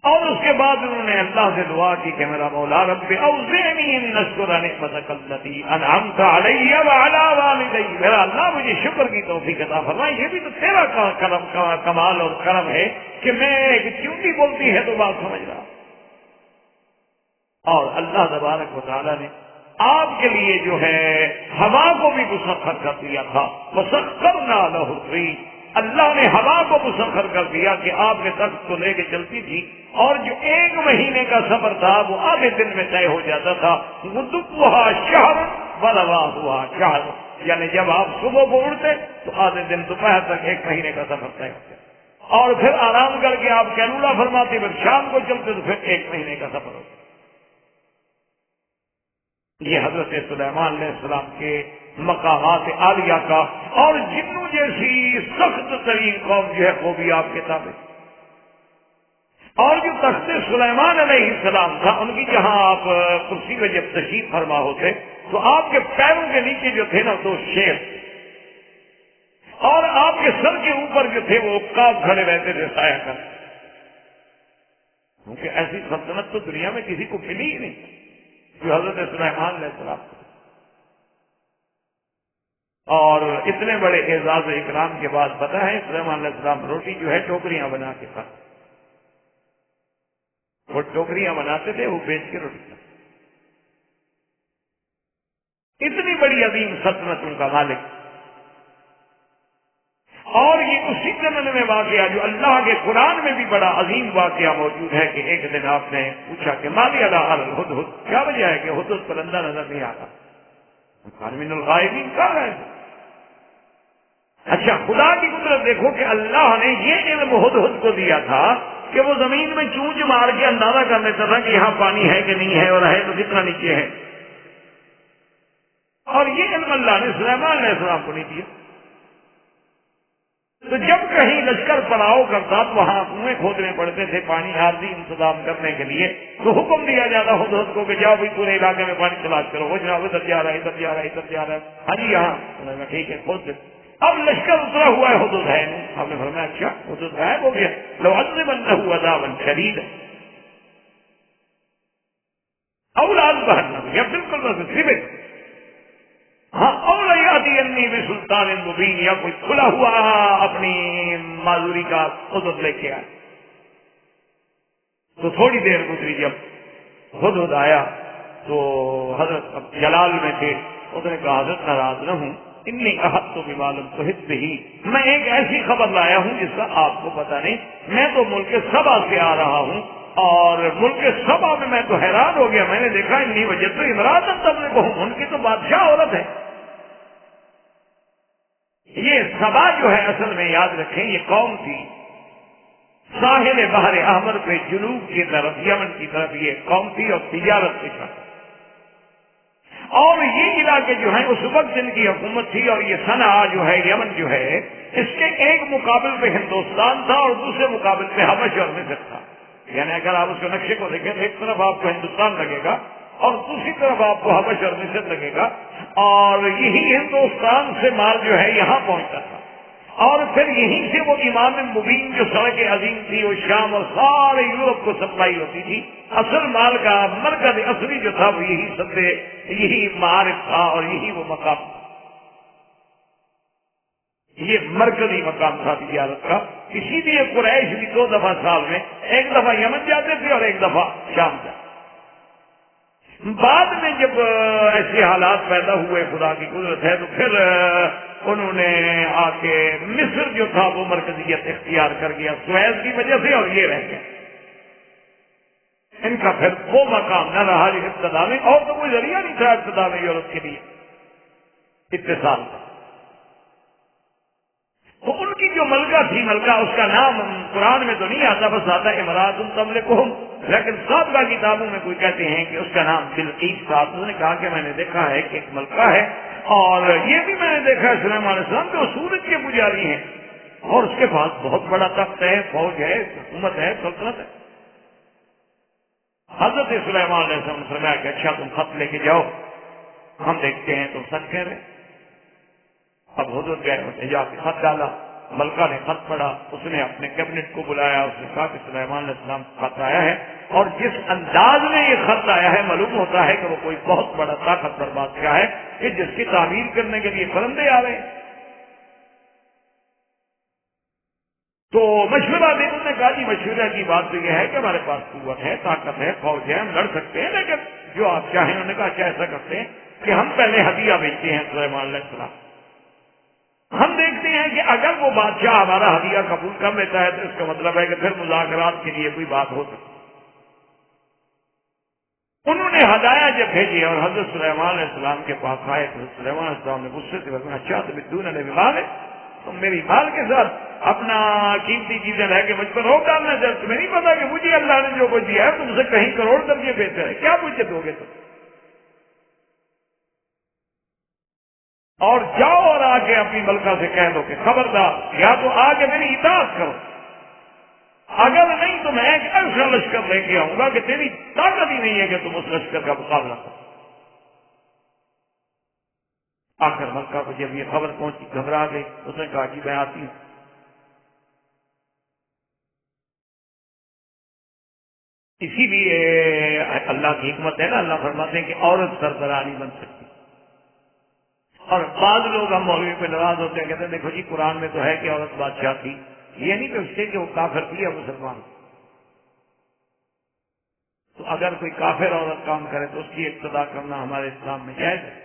اور اس کے بعد انہوں نے اللہ سے دعا کی کہ میرا مولا رب اوزعنی ان اشکر نعمتک التی انعمت علی وعلی والدی، میرا اللہ مجھے شکر کی توفیق عطا فرمائے. یہ بھی تو تیرا کمال اور کرم ہے کہ میں ایک چیونٹی بولتی ہے تو بات سمجھ رہا. اور اللہ تبارک و تعالیٰ نے آپ کے لیے جو ہے ہوا کو بھی مسخر کر دیا تھا. وسخرنا لہ الریح، اللہ نے ہوا کو مسخر کر دیا کہ آپ کے تخت کو لے کے چلتی تھی اور جو 1 مہینے کا سفر تھا وہ آدھے دن میں طے ہو جاتا تھا. غدوها شہر ورواحها شہر، یعنی جب آپ صبح کو اڑتے تو آدھے دن دوپہر تک 1 مہینے کا سفر طے ہوتا اور پھر آرام کر کے آپ کیلولا فرماتے پھر شام کو چلتے تو پھر 1 مہینے کا سفر ہوتا. یہ حضرت سلیمان علیہ السلام کے مقامات عالیہ کا. اور جنوں جیسی سخت ترین قوم جو ہے وہ بھی آپ کے تابع. اور جو تخت سلیمان علیہ السلام تھا ان کی جہاں آپ کرسی میں جب تشریف فرما ہوتے تو آپ کے پیروں کے نیچے جو تھے نا 2 شیر اور آپ کے سر کے اوپر جو تھے وہ عقاب کھڑے رہتے تھے سایہ کر. کیونکہ ایسی سلطنت تو دنیا میں کسی کو ملی ہی نہیں جو حضرت سلیمان علیہ السلام کو. اور اتنے بڑے اعزاز و اکرام کے بعد پتہ ہے سلیمان علیہ السلام روٹی جو ہے ٹوکریاں بنا کے کھاتے. وہ ٹوکریاں بناتے تھے وہ بیچ کے روٹی کھاتے. اتنی بڑی عظیم سلطنت ان کا مالک. اور یہ اسی زمانے میں واقعہ جو اللہ کے قرآن میں بھی بڑا عظیم واقعہ موجود ہے کہ ایک دن آپ نے پوچھا کہ مالی اللہ الہدہد، کیا وجہ ہے کہ ہدہد پرندہ نظر نہیں آتا؟ من الغائبین کہاں ہے؟ اچھا خدا کی قدرت دیکھو کہ اللہ نے یہ علم ہدہد کو دیا تھا کہ وہ زمین میں چونچ مار کے اندازہ کر لیتا تھا کہ یہاں پانی ہے کہ نہیں ہے اور ہے تو کتنا نیچے ہے. اور یہ علم اللہ نے سلیمان علیہ السلام کو نہیں دیا. تو جب کہیں لشکر پڑاؤ کرتا تو وہاں کنویں کھودنے پڑتے تھے پانی عارضی انتظام کرنے کے لیے. تو حکم دیا جاتا ہدہد کو کہ جاؤ بھی پورے علاقے میں پانی تلاش کرو. وہ جناب ادھر جا رہا ہے ادھر جا رہا ہے ادھر جا رہا ہے. ہاں جی یہاں ٹھیک ہے کھود دے. اب لشکر اترا ہوا ہے حدود ہے نہیں. آپ نے فرمایا اچھا حدود غائب ہو گیا. لَوَعَذِّبَنَّهُ عَذَابًا شَدِيدًا اولاد بہن یا بالکل بس ہاں اور یاتینی بسلطان مبین، یا کوئی کھلا ہوا اپنی معذوری کا حدود لے کے آئے. تو تھوڑی دیر گزری، جب حدود آیا تو حضرت جلال میں تھے. اس نے کہا حضرت ناراض نہ ہوں، انی احط بما لم تحط به، میں ایک ایسی خبر لایا ہوں جس کا آپ کو پتہ نہیں. میں تو ملک سبا سے آ رہا ہوں، اور ملک سبا میں تو حیران ہو گیا. میں نے دیکھا انی وجدت امرأة تملکہم، ان کی تو بادشاہ عورت ہے. یہ سبا جو ہے اصل میں یاد رکھیں یہ قوم تھی ساحل بحر احمر پہ جنوب کی طرف یمن کی طرف یہ قوم تھی، اور تجارت کے ساتھ. اور یہ علاقے جو ہیں اس وقت جن کی حکومت تھی، اور یہ صنعاء جو ہے یمن جو ہے اس کے ایک مقابل پہ ہندوستان تھا اور دوسرے مقابل پہ حبش اور مصر تھا. یعنی اگر آپ اس کے نقشے کو دیکھیں تو ایک طرف آپ کو ہندوستان لگے گا اور دوسری طرف آپ کو حبش اور مصر لگے گا. اور یہی ہندوستان سے مال جو ہے یہاں پہنچتا تھا، اور پھر یہیں سے وہ امام مبین جو سڑک عظیم تھی وہ شام اور سارے یورپ کو سپلائی ہوتی تھی. اصل مال کا مرکز اصلی جو تھا وہ یہی سدے، یہی معارف تھا اور یہی وہ مقام تھا. یہ مرکزی مقام تھا تجارت کا. اسی لیے قریش بھی 2 دفعہ سال میں، ایک دفعہ یمن جاتے تھے اور ایک دفعہ شام جاتے. بعد میں جب ایسے حالات پیدا ہوئے، خدا کی قدرت ہے، تو پھر انہوں نے آ کے مصر جو تھا وہ مرکزیت اختیار کر گیا سویز کی وجہ سے، اور یہ رہ گیا. ان کا پھر وہ مقام نہ رہا جو ابتدا میں، اور تو کوئی ذریعہ نہیں تھا ابتدا میں یورپ کے لیے اتصال کا. تو ان کی جو ملکہ تھی، ملکہ اس کا نام قرآن میں تو نہیں آتا، بس آتا ہے امرأۃ تملکہم، لیکن سابقہ کتابوں میں کوئی کہتے ہیں کہ اس کا نام بلقیس تھا. اس نے کہا کہ میں نے دیکھا ہے کہ ایک ملکہ ہے، اور یہ بھی میں نے دیکھا ہے سلیمان علیہ السلام جو سورج کے پجاری ہیں، اور اس کے پاس بہت بڑا تخت ہے، فوج ہے، حکومت ہے، سلطنت ہے. حضرت سلیمان علیہ السلام نے فرمایا کہ اچھا تم خط لے کے جاؤ، ہم دیکھتے ہیں تم سچ کہہ رہے. اب حضرت گئے، اس نے جا کے خط ڈالا. ملکہ نے خط پڑھا، اس نے اپنے کیبنٹ کو بلایا، اس نے کہا کہ سلیمان علیہ السلام خط آیا ہے، اور جس انداز میں یہ خط آیا ہے معلوم ہوتا ہے کہ وہ کوئی بہت بڑا طاقتور بادشاہ ہے کہ جس کی تعمیر کرنے کے لیے فرندے آ رہے ہیں. تو مشورہ دے. انہوں نے کہا جی مشورہ کی بات تو یہ ہے کہ ہمارے پاس قوت ہے، طاقت ہے، فوج ہے، ہم لڑ سکتے ہیں، لیکن جو آپ چاہیں. انہوں نے کہا اچھا ایسا کرتے ہیں کہ ہم پہلے ہدیہ بیچتے ہیں سلیمان علیہ السلام. ہم دیکھتے ہیں کہ اگر وہ بادشاہ ہمارا ہدیہ قبول کر لیتا ہے تو اس کا مطلب ہے کہ پھر مذاکرات کے لیے کوئی بات ہو سکتی. انہوں نے ہدایہ جب بھیجی اور حضرت سلیمان علیہ السلام کے پاس آئے تو سلیمان علیہ السلام نے غصے سے فرمایا اچھا تمدون علی مال ہے، تم میری مال کے ساتھ اپنا قیمتی چیزیں لے کے مجھ پر روک ڈالنا چاہتے. تمہیں نہیں پتا کہ مجھے اللہ نے جو کچھ دیا ہے تم سے کہیں کروڑ درجے بہتر ہے، کیا مجھے دو گے تم؟ اور جاؤ اور آ کے اپنی ملکہ سے کہہ دو کہ خبردار یا تو آ کے میری اطاعت کرو، اگر نہیں تو میں ایک ایسا لشکر لے کے آؤں گا کہ تیری طاقت ہی نہیں ہے کہ تم اس لشکر کا مقابلہ کرو. آخر ملکہ کو جب یہ خبر پہنچی گھبرا گئی. اس نے کہا جی میں آتی ہوں. اسی لیے اللہ کی حکمت ہے نا، اللہ فرماتے ہیں کہ عورت سربراہ نہیں بن سکتی. اور بعض لوگ ہم مولوی پہ ناراض ہوتے ہیں، کہتے ہیں دیکھو جی قرآن میں تو ہے کہ عورت بادشاہ تھی. یہ نہیں کہ اس سے کہ وہ کافر تھی یا مسلمان. تو اگر کوئی کافر عورت کام کرے تو اس کی اقتدا کرنا ہمارے اسلام میں جائز ہے.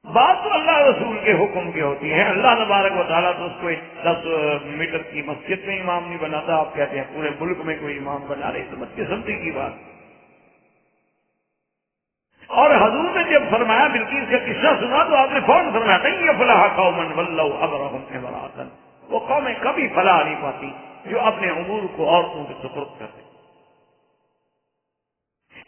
بات تو اللہ رسول کے حکم کی ہوتی ہے. اللہ تبارک و تعالیٰ تو اس کو 10 میٹر کی مسجد میں امام نہیں بناتا. آپ کہتے ہیں پورے ملک میں کوئی امام بنا رہے، تو قسمتی کی بات. اور حضور نے جب فرمایا بلقیس کا قصہ سنا تو آپ نے فوراً فرمایا نہیں یفلح قوم ولوا امرهم امرأة، وہ قومیں کبھی فلاح نہیں پاتی جو اپنے امور کو عورتوں کے سپرد کرتے.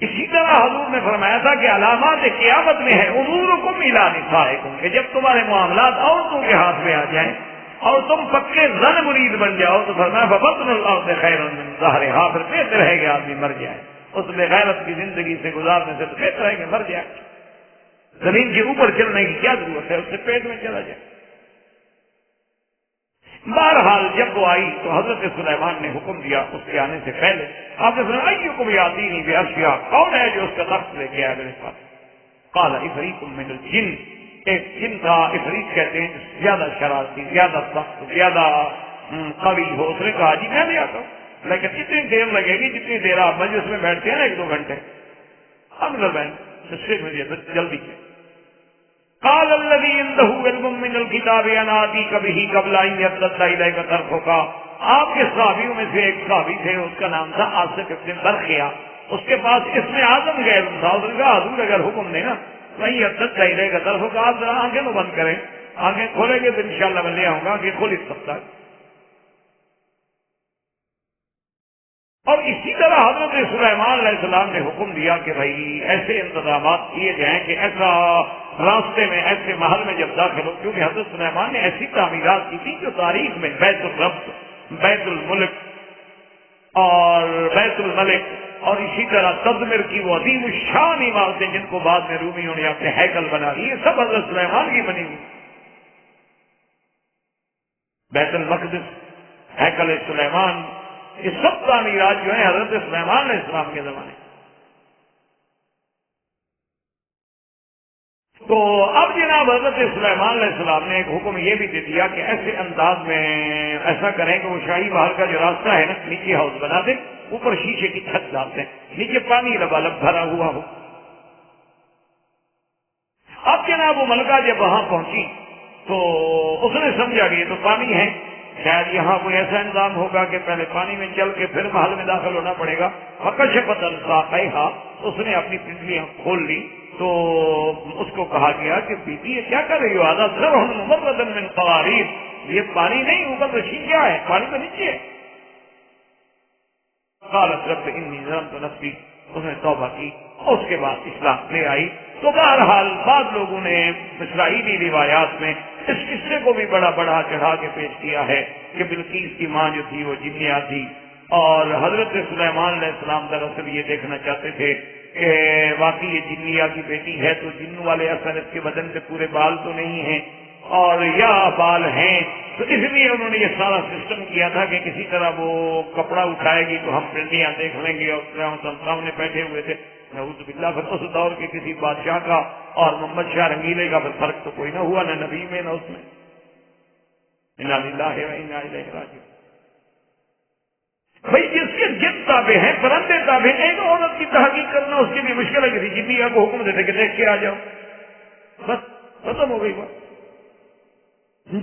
اسی طرح حضور نے فرمایا تھا کہ علامات قیامت میں ہے امورکم الی نسائکم، کہ جب تمہارے معاملات عورتوں کے ہاتھ میں آ جائیں اور تم پکے زن مرید بن جاؤ تو فرمایا فبطن الارض خیر من ظہرها، پھر بہتر ہے کہ آدمی مر جائے. اس بغیرت کی زندگی سے گزارنے سے تو بہتر ہے کہ مر جائے. زمین کے اوپر چلنے کی کیا ضرورت ہے، اس سے پیٹ میں چلا جائے۔ بہرحال جب وہ آئی تو حضرت سلیمان نے حکم دیا اس کے آنے سے پہلے، آپ نے فرمایا ایکم یاتینی بعرشہا، کون ہے جو اس کا تخت لے کے آیا میرے پاس؟ قال عفریت من الجن، ایک جن تھا، عفریت کہتے ہیں زیادہ شرارتی، زیادہ سخت، زیادہ قوی ہو۔ اس نے کہا جی میں بھی آتا ہوں، لیکن اتنی دیر لگے گی جتنی دیر آپ مجلس میں بیٹھتے ہیں نا، 1-2 گھنٹے، اندر بیٹھ جلدی سے۔ قال الذي عنده علم من الكتاب انا اتيك به قبل ان يرتد اليك طرفك، آپ کے صحابیوں میں سے ایک صحابی تھے، اس کا نام تھا عاصف بن برقیہ، اس کے پاس اسم اعظم کا علم تھا۔ اس نے کہا حضور اگر حکم دے نا وہیں يرتد اليك طرفك، آپ ذرا آنکھیں تو بند کریں، آنکھیں کھولیں گے تو انشاءاللہ میں لے آؤں گا کہ کھول اس سکتا ہے۔ اور اسی طرح حضرت سلیمان علیہ السلام نے حکم دیا کہ بھائی ایسے انتظامات کیے جائیں کہ ایسا راستے میں، ایسے محل میں جب داخل ہو، کیونکہ حضرت سلیمان نے ایسی تعمیرات کی تھی جو تاریخ میں بیت الرب، بیت الملک اور بیت الملک اور اسی طرح تدمر کی وہ عظیم الشان عمارتیں جن کو بعد میں رومیوں نے اپنے ہیکل بنا لی، یہ سب حضرت سلیمان کی بنی ہوئی۔ بیت المقدس، ہیکل سلیمان، یہ سب تعمیرات جو ہیں حضرت سلیمان علیہ السلام کے زمانے۔ تو اب جناب حضرت سلیمان علیہ السلام نے ایک حکم یہ بھی دے دیا کہ ایسے انداز میں ایسا کریں کہ وہ شاہی محل کا جو راستہ ہے نا، نیچے ہاؤس بنا دیں، اوپر شیشے کی چھت ڈال دیں، نیچے پانی لبالب بھرا ہوا ہو۔ اب جناب وہ ملکہ جب وہاں پہنچی تو اس نے سمجھا کہ یہ تو پانی ہے، شاید یہاں کوئی ایسا انتظام ہوگا کہ پہلے پانی میں چل کے پھر محل میں داخل ہونا پڑے گا۔ فکشفت عن ساقیہا، اس نے اپنی پنڈلیاں کھول لی تو اس کو کہا گیا کہ بی بی یہ کیا کر رہی ہو؟ ھذا زرع ممرد من قواریر، یہ پانی نہیں، اوپر تو شیشہ ہے، پانی تو نیچے ہے۔ قالت رب انی ظلمت نفسی، اس نے توبہ کی اور اس کے بعد اسلام لے آئی۔ تو بہرحال بعض لوگوں نے اسرائیلی روایات میں اس قصے کو بھی بڑا بڑا چڑھا کے پیش کیا ہے کہ بلقیس کی ماں جو تھی وہ جنیا تھی، اور حضرت سلیمان علیہ السلام دراصل یہ دیکھنا چاہتے تھے کہ واقعی یہ جنیا کی بیٹی ہے تو جنوں والے اثر اس کے بدن سے پورے بال تو نہیں ہیں، اور یا بال ہیں، تو اس لیے انہوں نے یہ سارا سسٹم کیا تھا کہ کسی طرح وہ کپڑا اٹھائے گی تو ہم پنڈلیاں دیکھ لیں گے، اور سامنے بیٹھے ہوئے تھے۔ نعوذ باللہ، پھر اس دور کے کسی بادشاہ کا اور محمد شاہ رنگیلے کا پھر فرق تو کوئی نہ ہوا، نہ نبی میں نہ اس میں۔ انا للہ و انا الیہ راجعون۔ بھائی جس کے جن تابع ہیں، پرندے تابع ہیں، ایک عورت کی تحقیق کرنا اس کے لیے مشکل ہے۔ کسی جنیا کو حکم دیتے کہ دیکھ کے آ جاؤ، بس ختم ہو گئی بات۔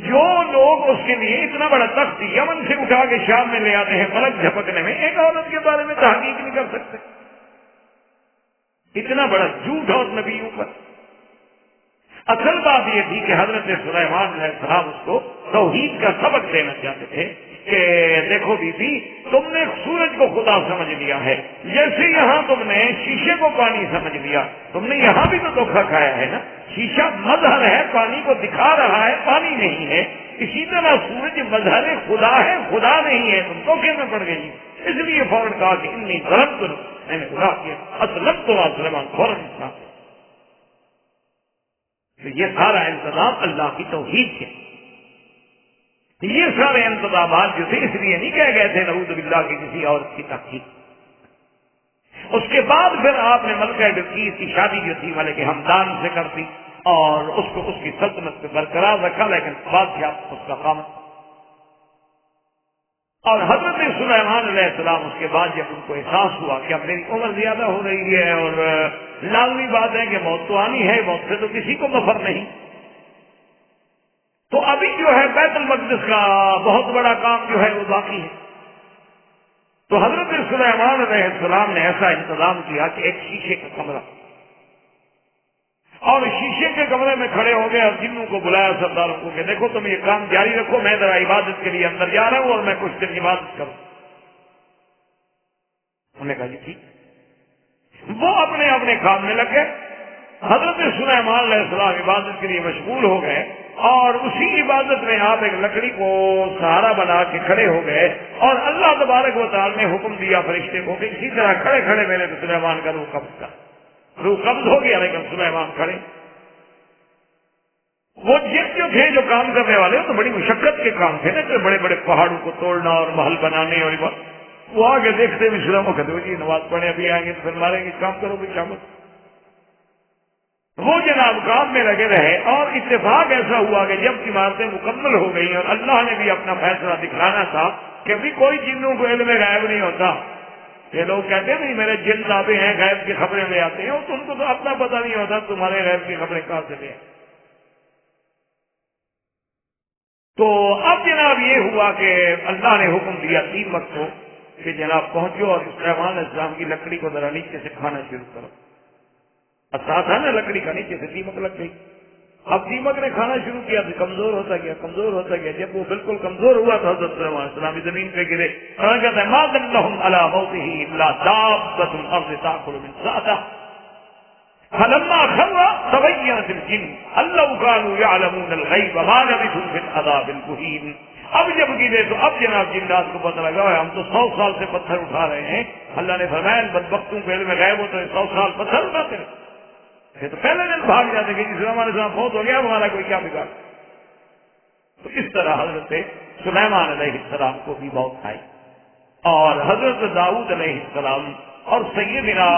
جو لوگ اس کے لیے اتنا بڑا تخت یمن سے اٹھا کے شام میں لے آتے ہیں فلک جھپکنے میں، ایک عورت کے بارے میں تحقیق نہیں کر سکتے، اتنا بڑا جھوٹ اور نبیوں پر۔ اصل بات یہ تھی کہ حضرت سلیمان علیہ السلام اس کو توحید کا سبق دینا چاہتے تھے کہ دیکھو بی بی، تم نے سورج کو خدا سمجھ لیا ہے، جیسے یہاں تم نے شیشے کو پانی سمجھ لیا، تم نے یہاں بھی تو دھوکہ کھایا ہے نا۔ شیشہ مظہر ہے، پانی کو دکھا رہا ہے، پانی نہیں ہے۔ اسی طرح سورج مظہر خدا ہے، خدا نہیں ہے، تم دھوکے میں پڑ گئی۔ اس لیے فوراً کہا کہ انی ظلمت، میں نے گناہ کیا، اسلمت سلیمان، فوراً اسلام۔ تو یہ سارا انتظام اللہ کی توحید کے، یہ سارے انتظامات جو تھے اس لیے نہیں کہہ گئے تھے نعوذ باللہ کی کسی عورت کی تحقیق۔ اس کے بعد پھر آپ نے ملکہ بلقیس کی شادی جو تھی ملک ہمدان سے کر دی اور اس کو اس کی سلطنت پہ برقرار رکھا، لیکن بادشاہ اس کا خامد۔ اور حضرت سلیمان علیہ السلام اس کے بعد جب ان کو احساس ہوا کہ اب میری عمر زیادہ ہو رہی ہے اور لازمی بات ہے کہ موت تو آنی ہے، موت سے تو کسی کو مفر نہیں، تو ابھی جو ہے بیت المقدس کا بہت بڑا کام جو ہے وہ باقی ہے۔ تو حضرت سلیمان علیہ السلام نے ایسا انتظام کیا کہ ایک شیشے کا کمرہ، اور شیشے کے کمرے میں کھڑے ہو گئے اور جنوں کو بلایا سرداروں کو کہ دیکھو تم یہ کام جاری رکھو، میں ذرا عبادت کے لیے اندر جا رہا ہوں اور میں کچھ دن عبادت کروں۔ انہوں نے کہا جی ٹھیک۔ وہ اپنے اپنے کام میں لگ گئے، حضرت سلیمان علیہ السلام عبادت کے لیے مشغول ہو گئے، اور اسی عبادت میں آپ ایک لکڑی کو سہارا بنا کے کھڑے ہو گئے، اور اللہ تبارک و تعالی نے حکم دیا فرشتے کو کہ اسی طرح کھڑے کھڑے میرے سلیمان کا روح قبض کر۔ روح قبض ہو گیا لیکن سلیمان کھڑے، وہ جن جو تھے جو کام کرنے والے تو بڑی مشقت کے کام تھے نا، کہ بڑے بڑے پہاڑوں کو توڑنا اور محل بنانے، اور وہ آگے دیکھتے مسلم کو کہتے جی نماز پڑھنے ابھی آئیں گے تو پھر ماریں گے، کام کرو گے شامت. وہ جناب کام میں لگے رہے، اور اتفاق ایسا ہوا کہ جب عمارتیں مکمل ہو گئی اور اللہ نے بھی اپنا فیصلہ دکھانا تھا کہ ابھی کوئی جنوں کو علم غائب نہیں ہوتا. یہ لوگ کہتے ہیں نہیں میرے جن تابع ہیں، غیب کی خبریں لے آتے ہیں، تو ان کو تو اپنا پتہ نہیں ہوتا تمہارے غیب کی خبریں کہاں سے لے آئے. تو اب جناب یہ ہوا کہ اللہ نے حکم دیا تیمک کو کہ جناب پہنچو اور سلیمان علیہ السلام کی لکڑی کو ذرا نیچے سے کھانا شروع کرو. اچھا تھا نا لکڑی کا، نیچے سے دیمک لگ گئی. اب دیمک نے کھانا شروع کیا تو کمزور ہوتا گیا، کمزور ہوتا گیا. جب وہ بالکل کمزور ہوا تو حضرت سلیمان علیہ السلام زمین پہ گرے. اور کہتا ہے ما دلهم علی موته الا دابۃ الارض تاکل من سأته فلما خر تبینت الجن ان لو كانوا يعلمون الغیب ما لبثوا في العذاب المهین. اب جب گرے تو اب جناب جنات کو پتہ لگا ہم تو 100 سال سے پتھر اٹھا رہے ہیں. اللہ نے فرمایا بدبختوں کو علم غیب ہو تو 100 سال پتھر اٹھاتے ہیں. یہ تو پہلے دن بھاگ جاتے کہ جس ہمارے ساتھ فوت ہو گیا ہمارا کوئی کیا بگاڑ. تو اس طرح حضرت سلیمان علیہ السلام کو بھی موت آئی، اور حضرت داؤد علیہ السلام اور سیدنا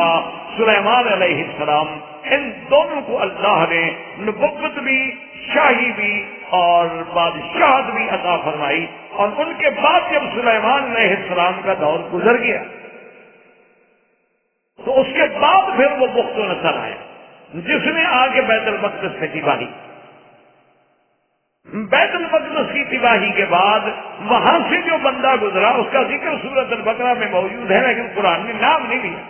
سلیمان علیہ السلام ان دونوں کو اللہ نے نبوت بھی، شاہی بھی اور بادشاہت بھی عطا فرمائی. اور ان کے بعد جب سلیمان علیہ السلام کا دور گزر گیا تو اس کے بعد پھر وہ بخت و نصر آیا جس نے آگے بیت المقدس سے تباہی. بیت المقدس کی تباہی کے بعد وہاں سے جو بندہ گزرا اس کا ذکر سورۃ البقرہ میں موجود ہے، لیکن قرآن نے نام نہیں لیا.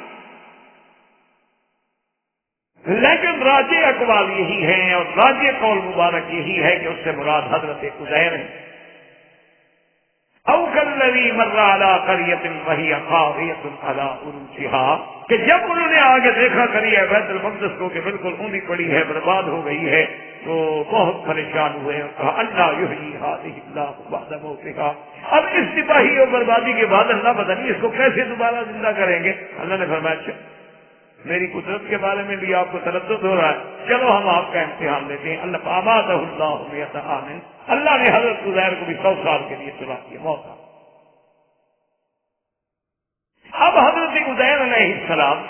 لیکن راجع اقوال یہی ہے اور راجع قول مبارک یہی ہے کہ اس سے مراد حضرت عزیر ہے. او کالذی مر علی قریۃ وہی خاویۃ علی عروشها، کہ جب انہوں نے آگے دیکھا قریہ بیت المقدس کو کہ بالکل اونی پڑی ہے، برباد ہو گئی ہے، تو بہت پریشان ہوئے اور کہا اللہ یحیی ہذہ اللہ بعد موتہا. اب اس تباہی اور بربادی کے بعد اللہ پتہ نہیں اس کو کیسے دوبارہ زندہ کریں گے. اللہ نے فرمایا میری قدرت کے بارے میں بھی آپ کو تردد ہو رہا ہے، چلو ہم آپ کا امتحان لیتے ہیں. اللہ فاماتہ اللہ مئۃ عام، اللہ نے حضرت عزیر کو بھی 100 سال کے لیے سلا دیا موت. اب حضرت عزیر علیہ السلام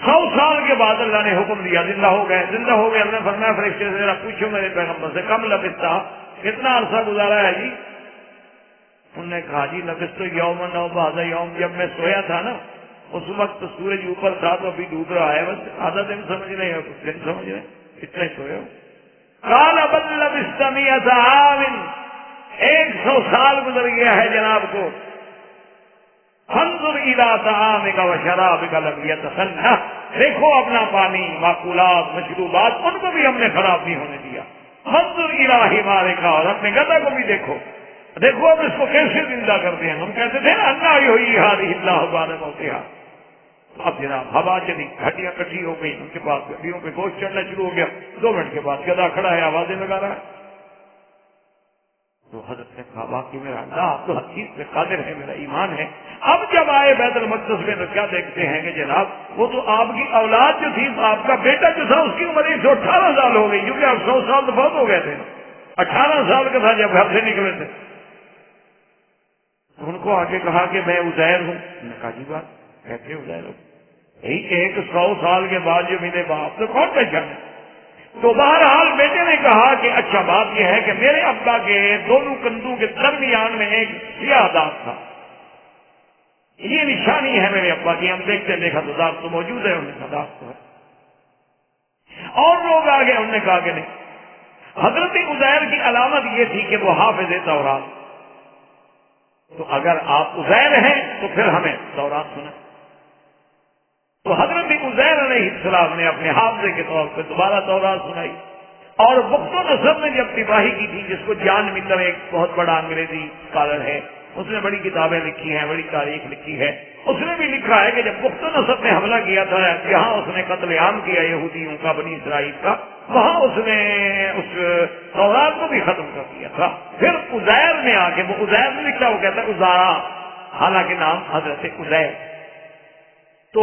100 سال کے بعد اللہ نے حکم دیا زندہ ہو گئے. زندہ ہو گئے. اللہ نے فرمایا فرشتے سے ذرا پوچھو میرے پیغمبر سے کم لبثتا، کتنا عرصہ گزارا ہے جی؟ انہوں نے کہا جی لبثت یوما او بعض یوم، جب میں سویا تھا نا اس وقت سورج اوپر تھا تو ابھی ڈوب رہا ہے، بس آدھا دن سمجھ رہے ہیں، کچھ دن سمجھ رہے ہیں، اتنا ہی سوئے ہو. قال بل لبثت مئۃ عام، 100 سال گزر گیا ہے جناب کو. انظر الی طعامک و شرابک لم یتسنہ، دیکھو اپنا پانی، ماکولات، مشروبات ان کو بھی ہم نے خراب نہیں ہونے دیا. انظر الی حمارک، اور اپنے گدھا کو بھی دیکھو، دیکھو اب اس کو کیسے زندہ کرتے ہیں. ہم کہتے تھے نا اللہ یحیی ہذہ اللہ بعد موتہا. اب جناب ہوا چلی، ہڈیاں کٹھی ہو گئی، ان کے پاس ہڈیوں پہ گوشت چڑھنا شروع ہو گیا. 2 منٹ کے بعد گدھا کھڑا ہے، آوازیں لگا رہا ہے. تو حضرت نے کہا واقعی میرا اللہ آپ تو ہر چیز پہ قادر ہے، میرا ایمان ہے. اب جب آئے بیت المقدس میں تو کیا دیکھتے ہیں کہ جناب وہ تو آپ کی اولاد جو تھی، آپ کا بیٹا جو تھا اس کی عمر 118 سال ہو گئی، کیونکہ آپ 100 سال تو بہت ہو گئے تھے. 18 سال کا تھا جب گھر سے نکلے تھے. ان کو آگے کہا کہ میں عزیر ہوں. انہوں نے کہا جی بات کیسے عزیر ہوں؟ یہی 100 سال کے بعد جو ملے باپ تو کون پہچانے. تو بہرحال بیٹے نے کہا کہ اچھا بات یہ ہے کہ میرے ابا کے دونوں کندھوں کے درمیان میں ایک سیاہ داغ تھا، یہ نشانی ہے میرے ابا کی. ہم دیکھتے دیکھا تو داغ تو موجود ہے. انہوں نے کہا داغ تو ہے. اور لوگ آگے انہوں نے کہا کہ نہیں. حضرت عزیر کی علامت یہ تھی کہ وہ حافظ تورات، تو اگر آپ عزیر ہیں تو پھر ہمیں تورات سنیں. تو حضرت عزیر علیہ السلام نے اپنے حافظے کے طور پہ دوبارہ تورات سنائی. اور بخت و نصر نے جب تباہی کی تھی، جس کو جان ملر ایک بہت بڑا انگریزی اسکالر ہے، اس نے بڑی کتابیں لکھی ہیں، بڑی تاریخ لکھی ہے، اس نے بھی لکھا ہے کہ جب بخت و نصر نے حملہ کیا تھا، جہاں اس نے قتل عام کیا یہودیوں کا، بنی اسرائیل کا، وہاں اس نے اس تورات کو بھی ختم کر دیا تھا. پھر عزیر نے آ کے، وہ عزیر نے لکھا، وہ کہتا ہے عزارا، حالانکہ نام حضرت عزیر. تو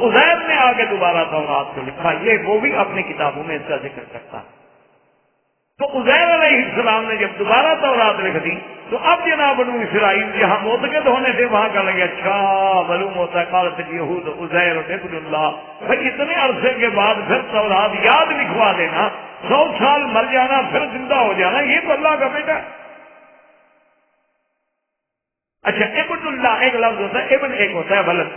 عزیر نے آ کے دوبارہ تورات کو لکھا. یہ وہ بھی اپنی کتابوں میں اس کا ذکر کرتا ہے. تو عزیر علیہ السلام نے جب دوبارہ تورات لکھ دی تو اب جناب بنو اسرائیل جہاں معتقد ہونے سے وہاں کا لگے اچھا معلوم ہوتا ہے قالت الیہود عزیر ابن اللہ، بھائی اتنے عرصے کے بعد پھر تورات یاد لکھوا دینا، 100 سال مر جانا پھر زندہ ہو جانا، یہ تو اللہ کا بیٹا ہے۔ اچھا ابن اللہ ایک لفظ ہوتا ہے، ابن ایک ہوتا ہے ولد،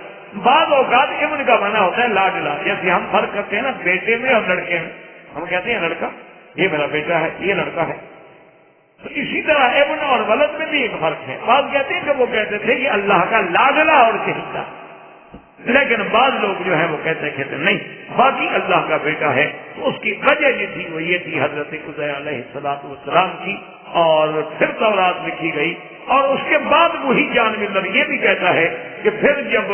بعض اوقات ابن کا معنی ہوتا ہے لاڈلا، جیسے ہم فرق کرتے ہیں نا بیٹے میں اور لڑکے میں، ہم کہتے ہیں لڑکا یہ میرا بیٹا ہے، یہ لڑکا ہے، تو اسی طرح ابن اور ولد میں بھی ایک فرق ہے۔ بعض کہتے ہیں کہ وہ کہتے تھے کہ اللہ کا لاڈلا اور چہیتا، لیکن بعض لوگ جو ہے وہ کہتے نہیں باقی اللہ کا بیٹا ہے۔ تو اس کی وجہ یہ تھی وہ یہ تھی حضرت عزیر علیہ السلام کی، اور پھر تورات لکھی گئی، اور اس کے بعد وہی جان ملر یہ بھی کہتا ہے کہ پھر جب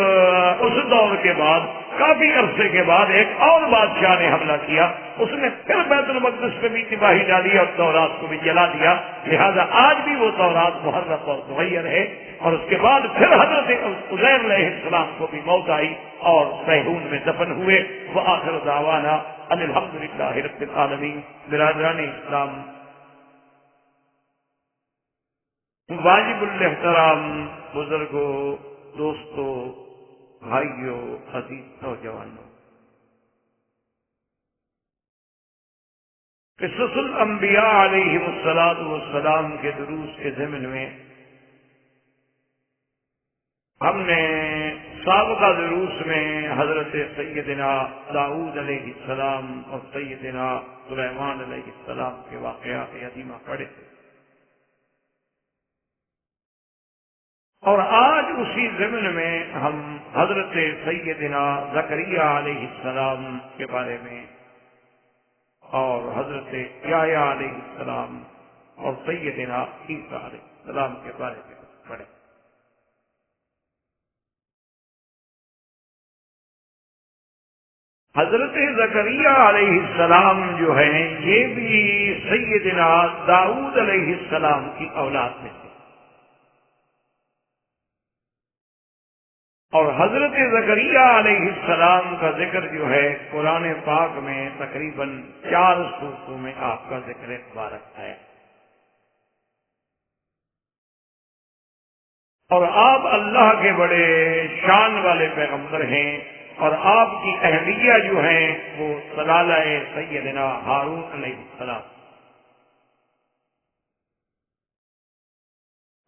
اس دور کے بعد کافی عرصے کے بعد ایک اور بادشاہ نے حملہ کیا، اس نے پھر بیت المقدس پہ بھی تباہی ڈالی اور تورات کو بھی جلا دیا، لہذا آج بھی وہ تورات محرف اور مغیر ہے۔ اور اس کے بعد پھر حضرت عزیر علیہ السلام کو بھی موت آئی اور صیہون میں دفن ہوئے۔ وآخر دعوانا ان الحمدللہ رب العالمین۔ برادران اسلام، واجب الاحترام بزرگوں، دوستوں، بھائیوں، عزیز نوجوانوں، قصص الانبیاء علیہم السلام کے دروس کے ضمن میں ہم نے سابقہ دروس میں حضرت سیدنا داؤد علیہ السلام اور سیدنا سلیمان علیہ السلام کے واقعات عظیمہ پڑھے تھے، اور آج اسی ضمن میں ہم حضرت سیدنا زکریا علیہ السلام کے بارے میں اور حضرت یحییٰ علیہ السلام اور سیدنا عیسیٰ علیہ السلام کے بارے میں پڑھے۔ حضرت زکریا علیہ السلام جو ہیں یہ بھی سیدنا داؤد علیہ السلام کی اولاد میں تھے، اور حضرت زکریا علیہ السلام کا ذکر جو ہے قرآن پاک میں تقریباً 4 سورتوں میں آپ کا ذکر مبارک ہے، اور آپ اللہ کے بڑے شان والے پیغمبر ہیں، اور آپ کی اہلیہ جو ہیں وہ سلالہ سیدنا ہارون علیہ السلام،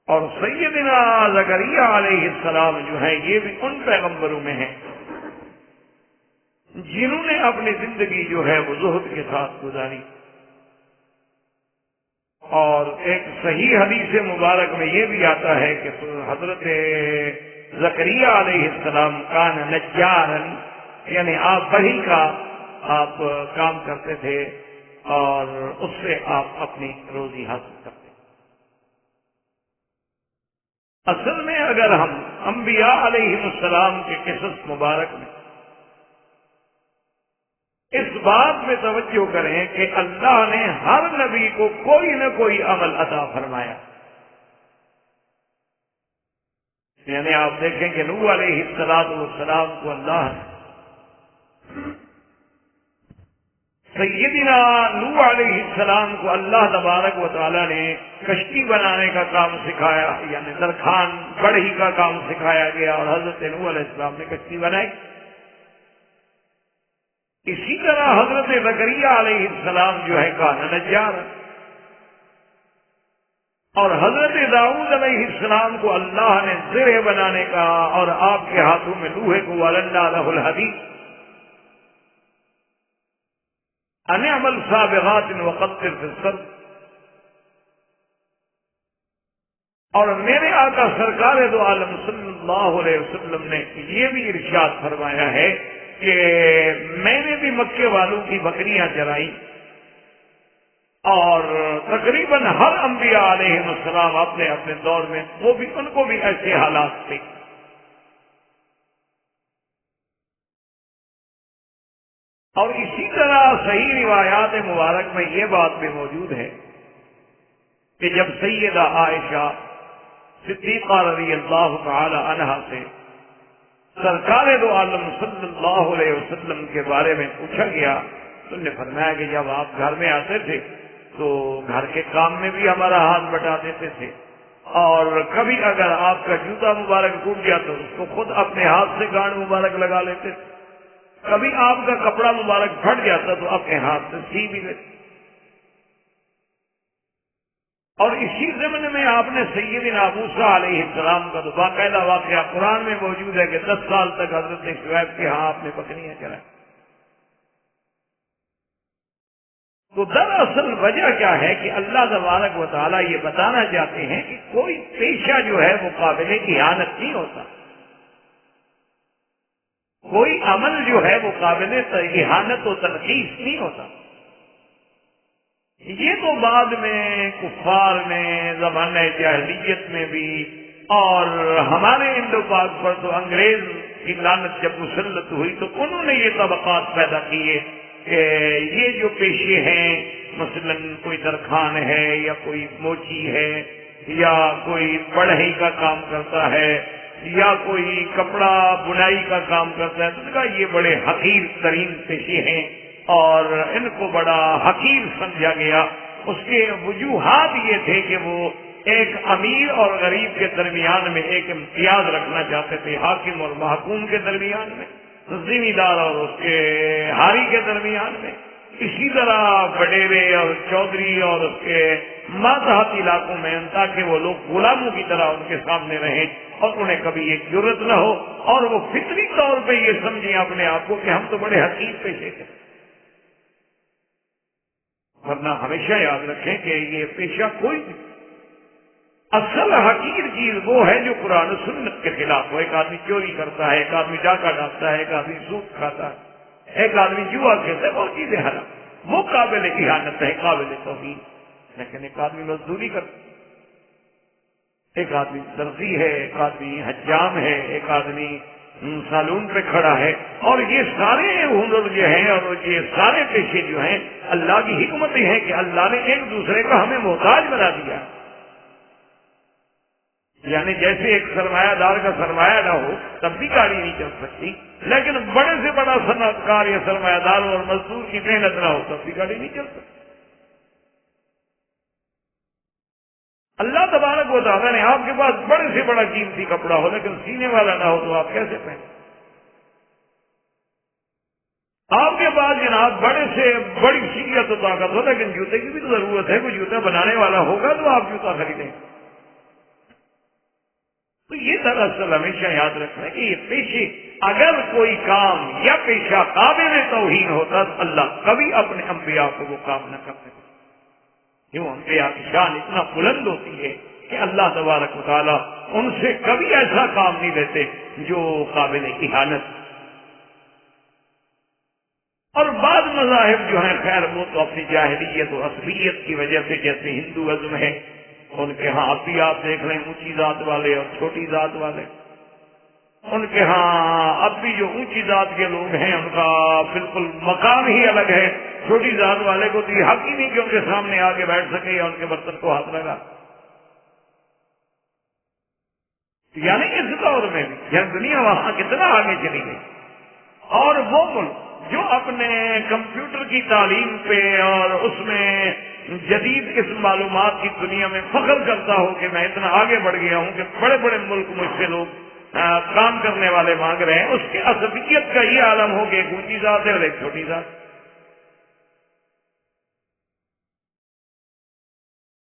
اور سیدنا زکریا علیہ السلام جو ہیں یہ بھی ان پیغمبروں میں ہیں جنہوں نے اپنی زندگی جو ہے وہ زہد کے ساتھ گزاری۔ اور ایک صحیح حدیث مبارک میں یہ بھی آتا ہے کہ حضرت زکریا علیہ السلام کان نجارن، یعنی آپ بڑھی کا آپ کام کرتے تھے اور اس سے آپ اپنی روزی حاصل کرتے۔ اصل میں اگر ہم انبیاء علیہ السلام کے قصص مبارک میں اس بات میں توجہ کریں کہ اللہ نے ہر نبی کو کوئی نہ کوئی عمل عطا فرمایا، یعنی آپ دیکھیں کہ نوح علیہ السلام کو اللہ نے سیدنا نوح علیہ السلام کو اللہ تبارک و تعالی نے کشتی بنانے کا کام سکھایا، یعنی درخان بڑھی کا کام سکھایا گیا، اور حضرت نوح علیہ السلام نے کشتی بنائی۔ اسی طرح حضرت زکریا علیہ السلام جو ہے کان نجار، اور حضرت داؤد علیہ السلام کو اللہ نے زرہ بنانے کا اور آپ کے ہاتھوں میں لوہے کو وَلَنَّا لَهُ الْحَدِيدَ ان اعمل سابغات وقدر فی السرد، اور میرے آقا سرکار دو عالم صلی اللہ علیہ وسلم نے یہ بھی ارشاد فرمایا ہے کہ میں نے بھی مکے والوں کی بکریاں چرائی، اور تقریباً ہر انبیاء علیہ السلام اپنے اپنے دور میں وہ بھی ان کو بھی ایسے حالات تھے۔ اور اسی طرح صحیح روایات مبارک میں یہ بات بھی موجود ہے کہ جب سیدہ عائشہ صدیقہ رضی اللہ تعالی عنہا سے سرکار دو عالم صلی اللہ علیہ وسلم کے بارے میں پوچھا گیا تو انہوں نے فرمایا کہ جب آپ گھر میں آتے تھے تو گھر کے کام میں بھی ہمارا ہاتھ بٹا دیتے تھے، اور کبھی اگر آپ کا جوتا مبارک ٹوٹ گیا تو اس کو خود اپنے ہاتھ سے گانڈ مبارک لگا لیتے تھے، کبھی آپ کا کپڑا مبارک پھٹ جاتا تو اپنے ہاتھ سے سی بھی لیتے۔ اور اسی ضمن میں آپ نے سیدنا موسیٰ علیہ السلام کا تو باقاعدہ واقعہ قرآن میں موجود ہے کہ 10 سال تک حضرت شعیب کے ہاں آپ نے بکریاں چلائی۔ تو دراصل وجہ کیا ہے کہ اللہ تبارک و تعالیٰ یہ بتانا چاہتے ہیں کہ کوئی پیشہ جو ہے وہ قابل اہانت نہیں ہوتا، کوئی عمل جو ہے وہ قابل اہانت و تنقیص نہیں ہوتا۔ یہ تو بعد میں کفار میں زمانہ جاہلیت میں بھی، اور ہمارے ہندو پاک پر تو انگریز کی لعنت جب مسلط ہوئی تو انہوں نے یہ طبقات پیدا کیے کہ یہ جو پیشے ہیں، مثلا کوئی درخان ہے یا کوئی موچی ہے یا کوئی بڑھئی کا کام کرتا ہے یا کوئی کپڑا بنائی کا کام کرتا ہے، تو ان کا یہ بڑے حقیر ترین پیشے ہیں اور ان کو بڑا حقیر سمجھا گیا۔ اس کے وجوہات یہ تھے کہ وہ ایک امیر اور غریب کے درمیان میں ایک امتیاز رکھنا چاہتے تھے، حاکم اور محکوم کے درمیان میں، ذمہ دار اور اس کے ہاری کے درمیان میں، اسی طرح وڈیرے اور چودھری اور اس کے ماتحت علاقوں میں، تاکہ وہ لوگ غلاموں کی طرح ان کے سامنے رہیں اور انہیں کبھی ایک ضرورت نہ ہو اور وہ فطری طور پہ یہ سمجھیں اپنے آپ کو کہ ہم تو بڑے حقیر پیشے تھے۔ ورنہ ہمیشہ یاد رکھیں کہ یہ پیشہ کوئی نہیں، اصل حقیر چیز وہ ہے جو قرآن و سنت کے خلاف ہو۔ ایک آدمی چوری کرتا ہے، ایک آدمی ڈاکہ ڈالتا ہے، ایک آدمی سود کھاتا ہے، ایک آدمی جوا کھیلتا ہے، وہ چیزیں حرام، وہ قابل اہانت ہے، قابل توہین۔ لیکن ایک آدمی مزدوری کرتا ہے، ایک آدمی درزی ہے، ایک آدمی حجام ہے، ایک آدمی سالون پہ کھڑا ہے، اور یہ سارے ہنر جو ہیں اور یہ سارے پیشے جو ہیں، اللہ کی حکمت ہے کہ اللہ نے ایک دوسرے کا ہمیں محتاج بنا دیا۔ یعنی جیسے ایک سرمایہ دار کا سرمایہ نہ ہو تب بھی گاڑی نہیں چل سکتی، لیکن بڑے سے بڑا صنعت کار یا سرمایہ دار اور مزدور کی محنت نہ ہو تب بھی گاڑی نہیں چل سکتی۔ اللہ تبارک و تعالیٰ نے آپ کے پاس بڑے سے بڑا قیمتی کپڑا ہو لیکن سینے والا نہ ہو تو آپ کیسے پہنیں؟ آپ کے پاس جناب بڑے سے بڑی شریعت و طاقت ہو لیکن جوتے کی بھی تو ضرورت ہے، کوئی جوتا بنانے والا ہوگا تو آپ جوتا خریدیں۔ تو یہ دراصل ہمیشہ یاد رکھنا ہے کہ یہ پیشے، اگر کوئی کام یا پیشہ قابل توہین ہوتا تو اللہ کبھی اپنے انبیاء کو وہ کام نہ کرتے۔ کیوں؟ انبیاء کی شان اتنا بلند ہوتی ہے کہ اللہ تبارک و تعالیٰ ان سے کبھی ایسا کام نہیں لیتے جو قابل اہانت۔ اور بعض مذاہب جو ہیں خیر وہ تو اپنی جاہلیت و عصبیت کی وجہ سے، جیسے ہندوازم ہے، ان کے ہاں اب بھی آپ دیکھ لیں اونچی ذات والے اور چھوٹی ذات والے، ان کے ہاں اب بھی جو اونچی ذات کے لوگ ہیں ان کا بالکل مقام ہی الگ ہے، چھوٹی ذات والے کو تو یہ حق ہی نہیں کہ ان کے سامنے آگے بیٹھ سکے یا ان کے برتن کو ہاتھ لگا۔ یعنی اس دور میں بھی یعنی دنیا وہاں کتنا آگے چلی گئی، اور وہ ملک جو اپنے کمپیوٹر کی تعلیم پہ اور اس میں جدید اس معلومات کی دنیا میں فخر کرتا ہو کہ میں اتنا آگے بڑھ گیا ہوں کہ بڑے بڑے ملک مجھ سے لوگ کام کرنے والے مانگ رہے ہیں، اس کی عصبیت کا یہ عالم ہو کہ ایک اونچی ذات ہے اور ایک چھوٹی ذات۔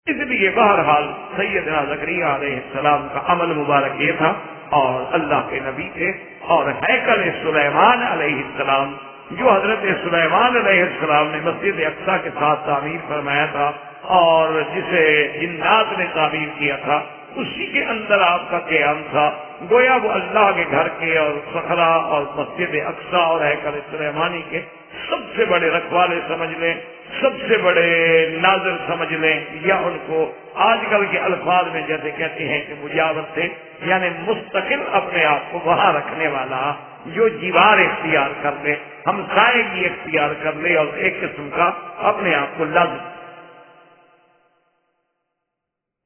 اس لیے بہرحال سیدنا زکریا علیہ السلام کا عمل مبارک یہ تھا، اور اللہ کے نبی تھے، اور ہیکل سلیمان علیہ السلام جو حضرت سلیمان علیہ السلام نے مسجد اقصیٰ کے ساتھ تعمیر فرمایا تھا اور جسے جنات نے تعمیر کیا تھا، اسی کے اندر آپ کا قیام تھا۔ گویا وہ اللہ کے گھر کے اور صحرا اور مسجد اقصیٰ اور ہیکل سلیمانی کے سب سے بڑے رکھوالے سمجھ لیں، سب سے بڑے ناظر سمجھ لیں، یا ان کو آج کل کے الفاظ میں جیسے کہتے ہیں کہ مجاور تھے، یعنی مستقل اپنے آپ کو وہاں رکھنے والا جو جیوار اختیار کر لے، ہمسائیگی اختیار کر لے اور ایک قسم کا اپنے آپ کو لازم۔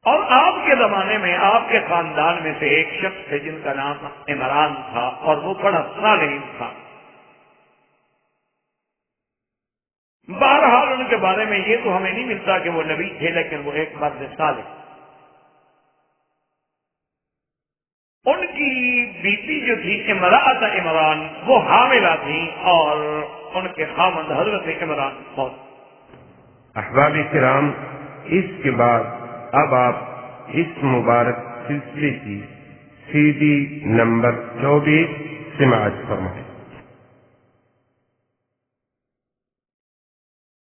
اور آپ کے زمانے میں آپ کے خاندان میں سے ایک شخص تھے جن کا نام عمران تھا، اور وہ بڑا صالح تھا۔ بہرحال ان کے بارے میں یہ تو ہمیں نہیں ملتا کہ وہ نبی تھے، لیکن وہ ایک مرد صالح. ان کی بیٹی جو تھی امرأۃ عمران، وہ حاملہ تھی اور ان کے خاوند حضرت عمران موت. احباب کرام، اس کے بعد اب آپ اس مبارک سلسلے کی CD نمبر 24 سماعت فرمائیں.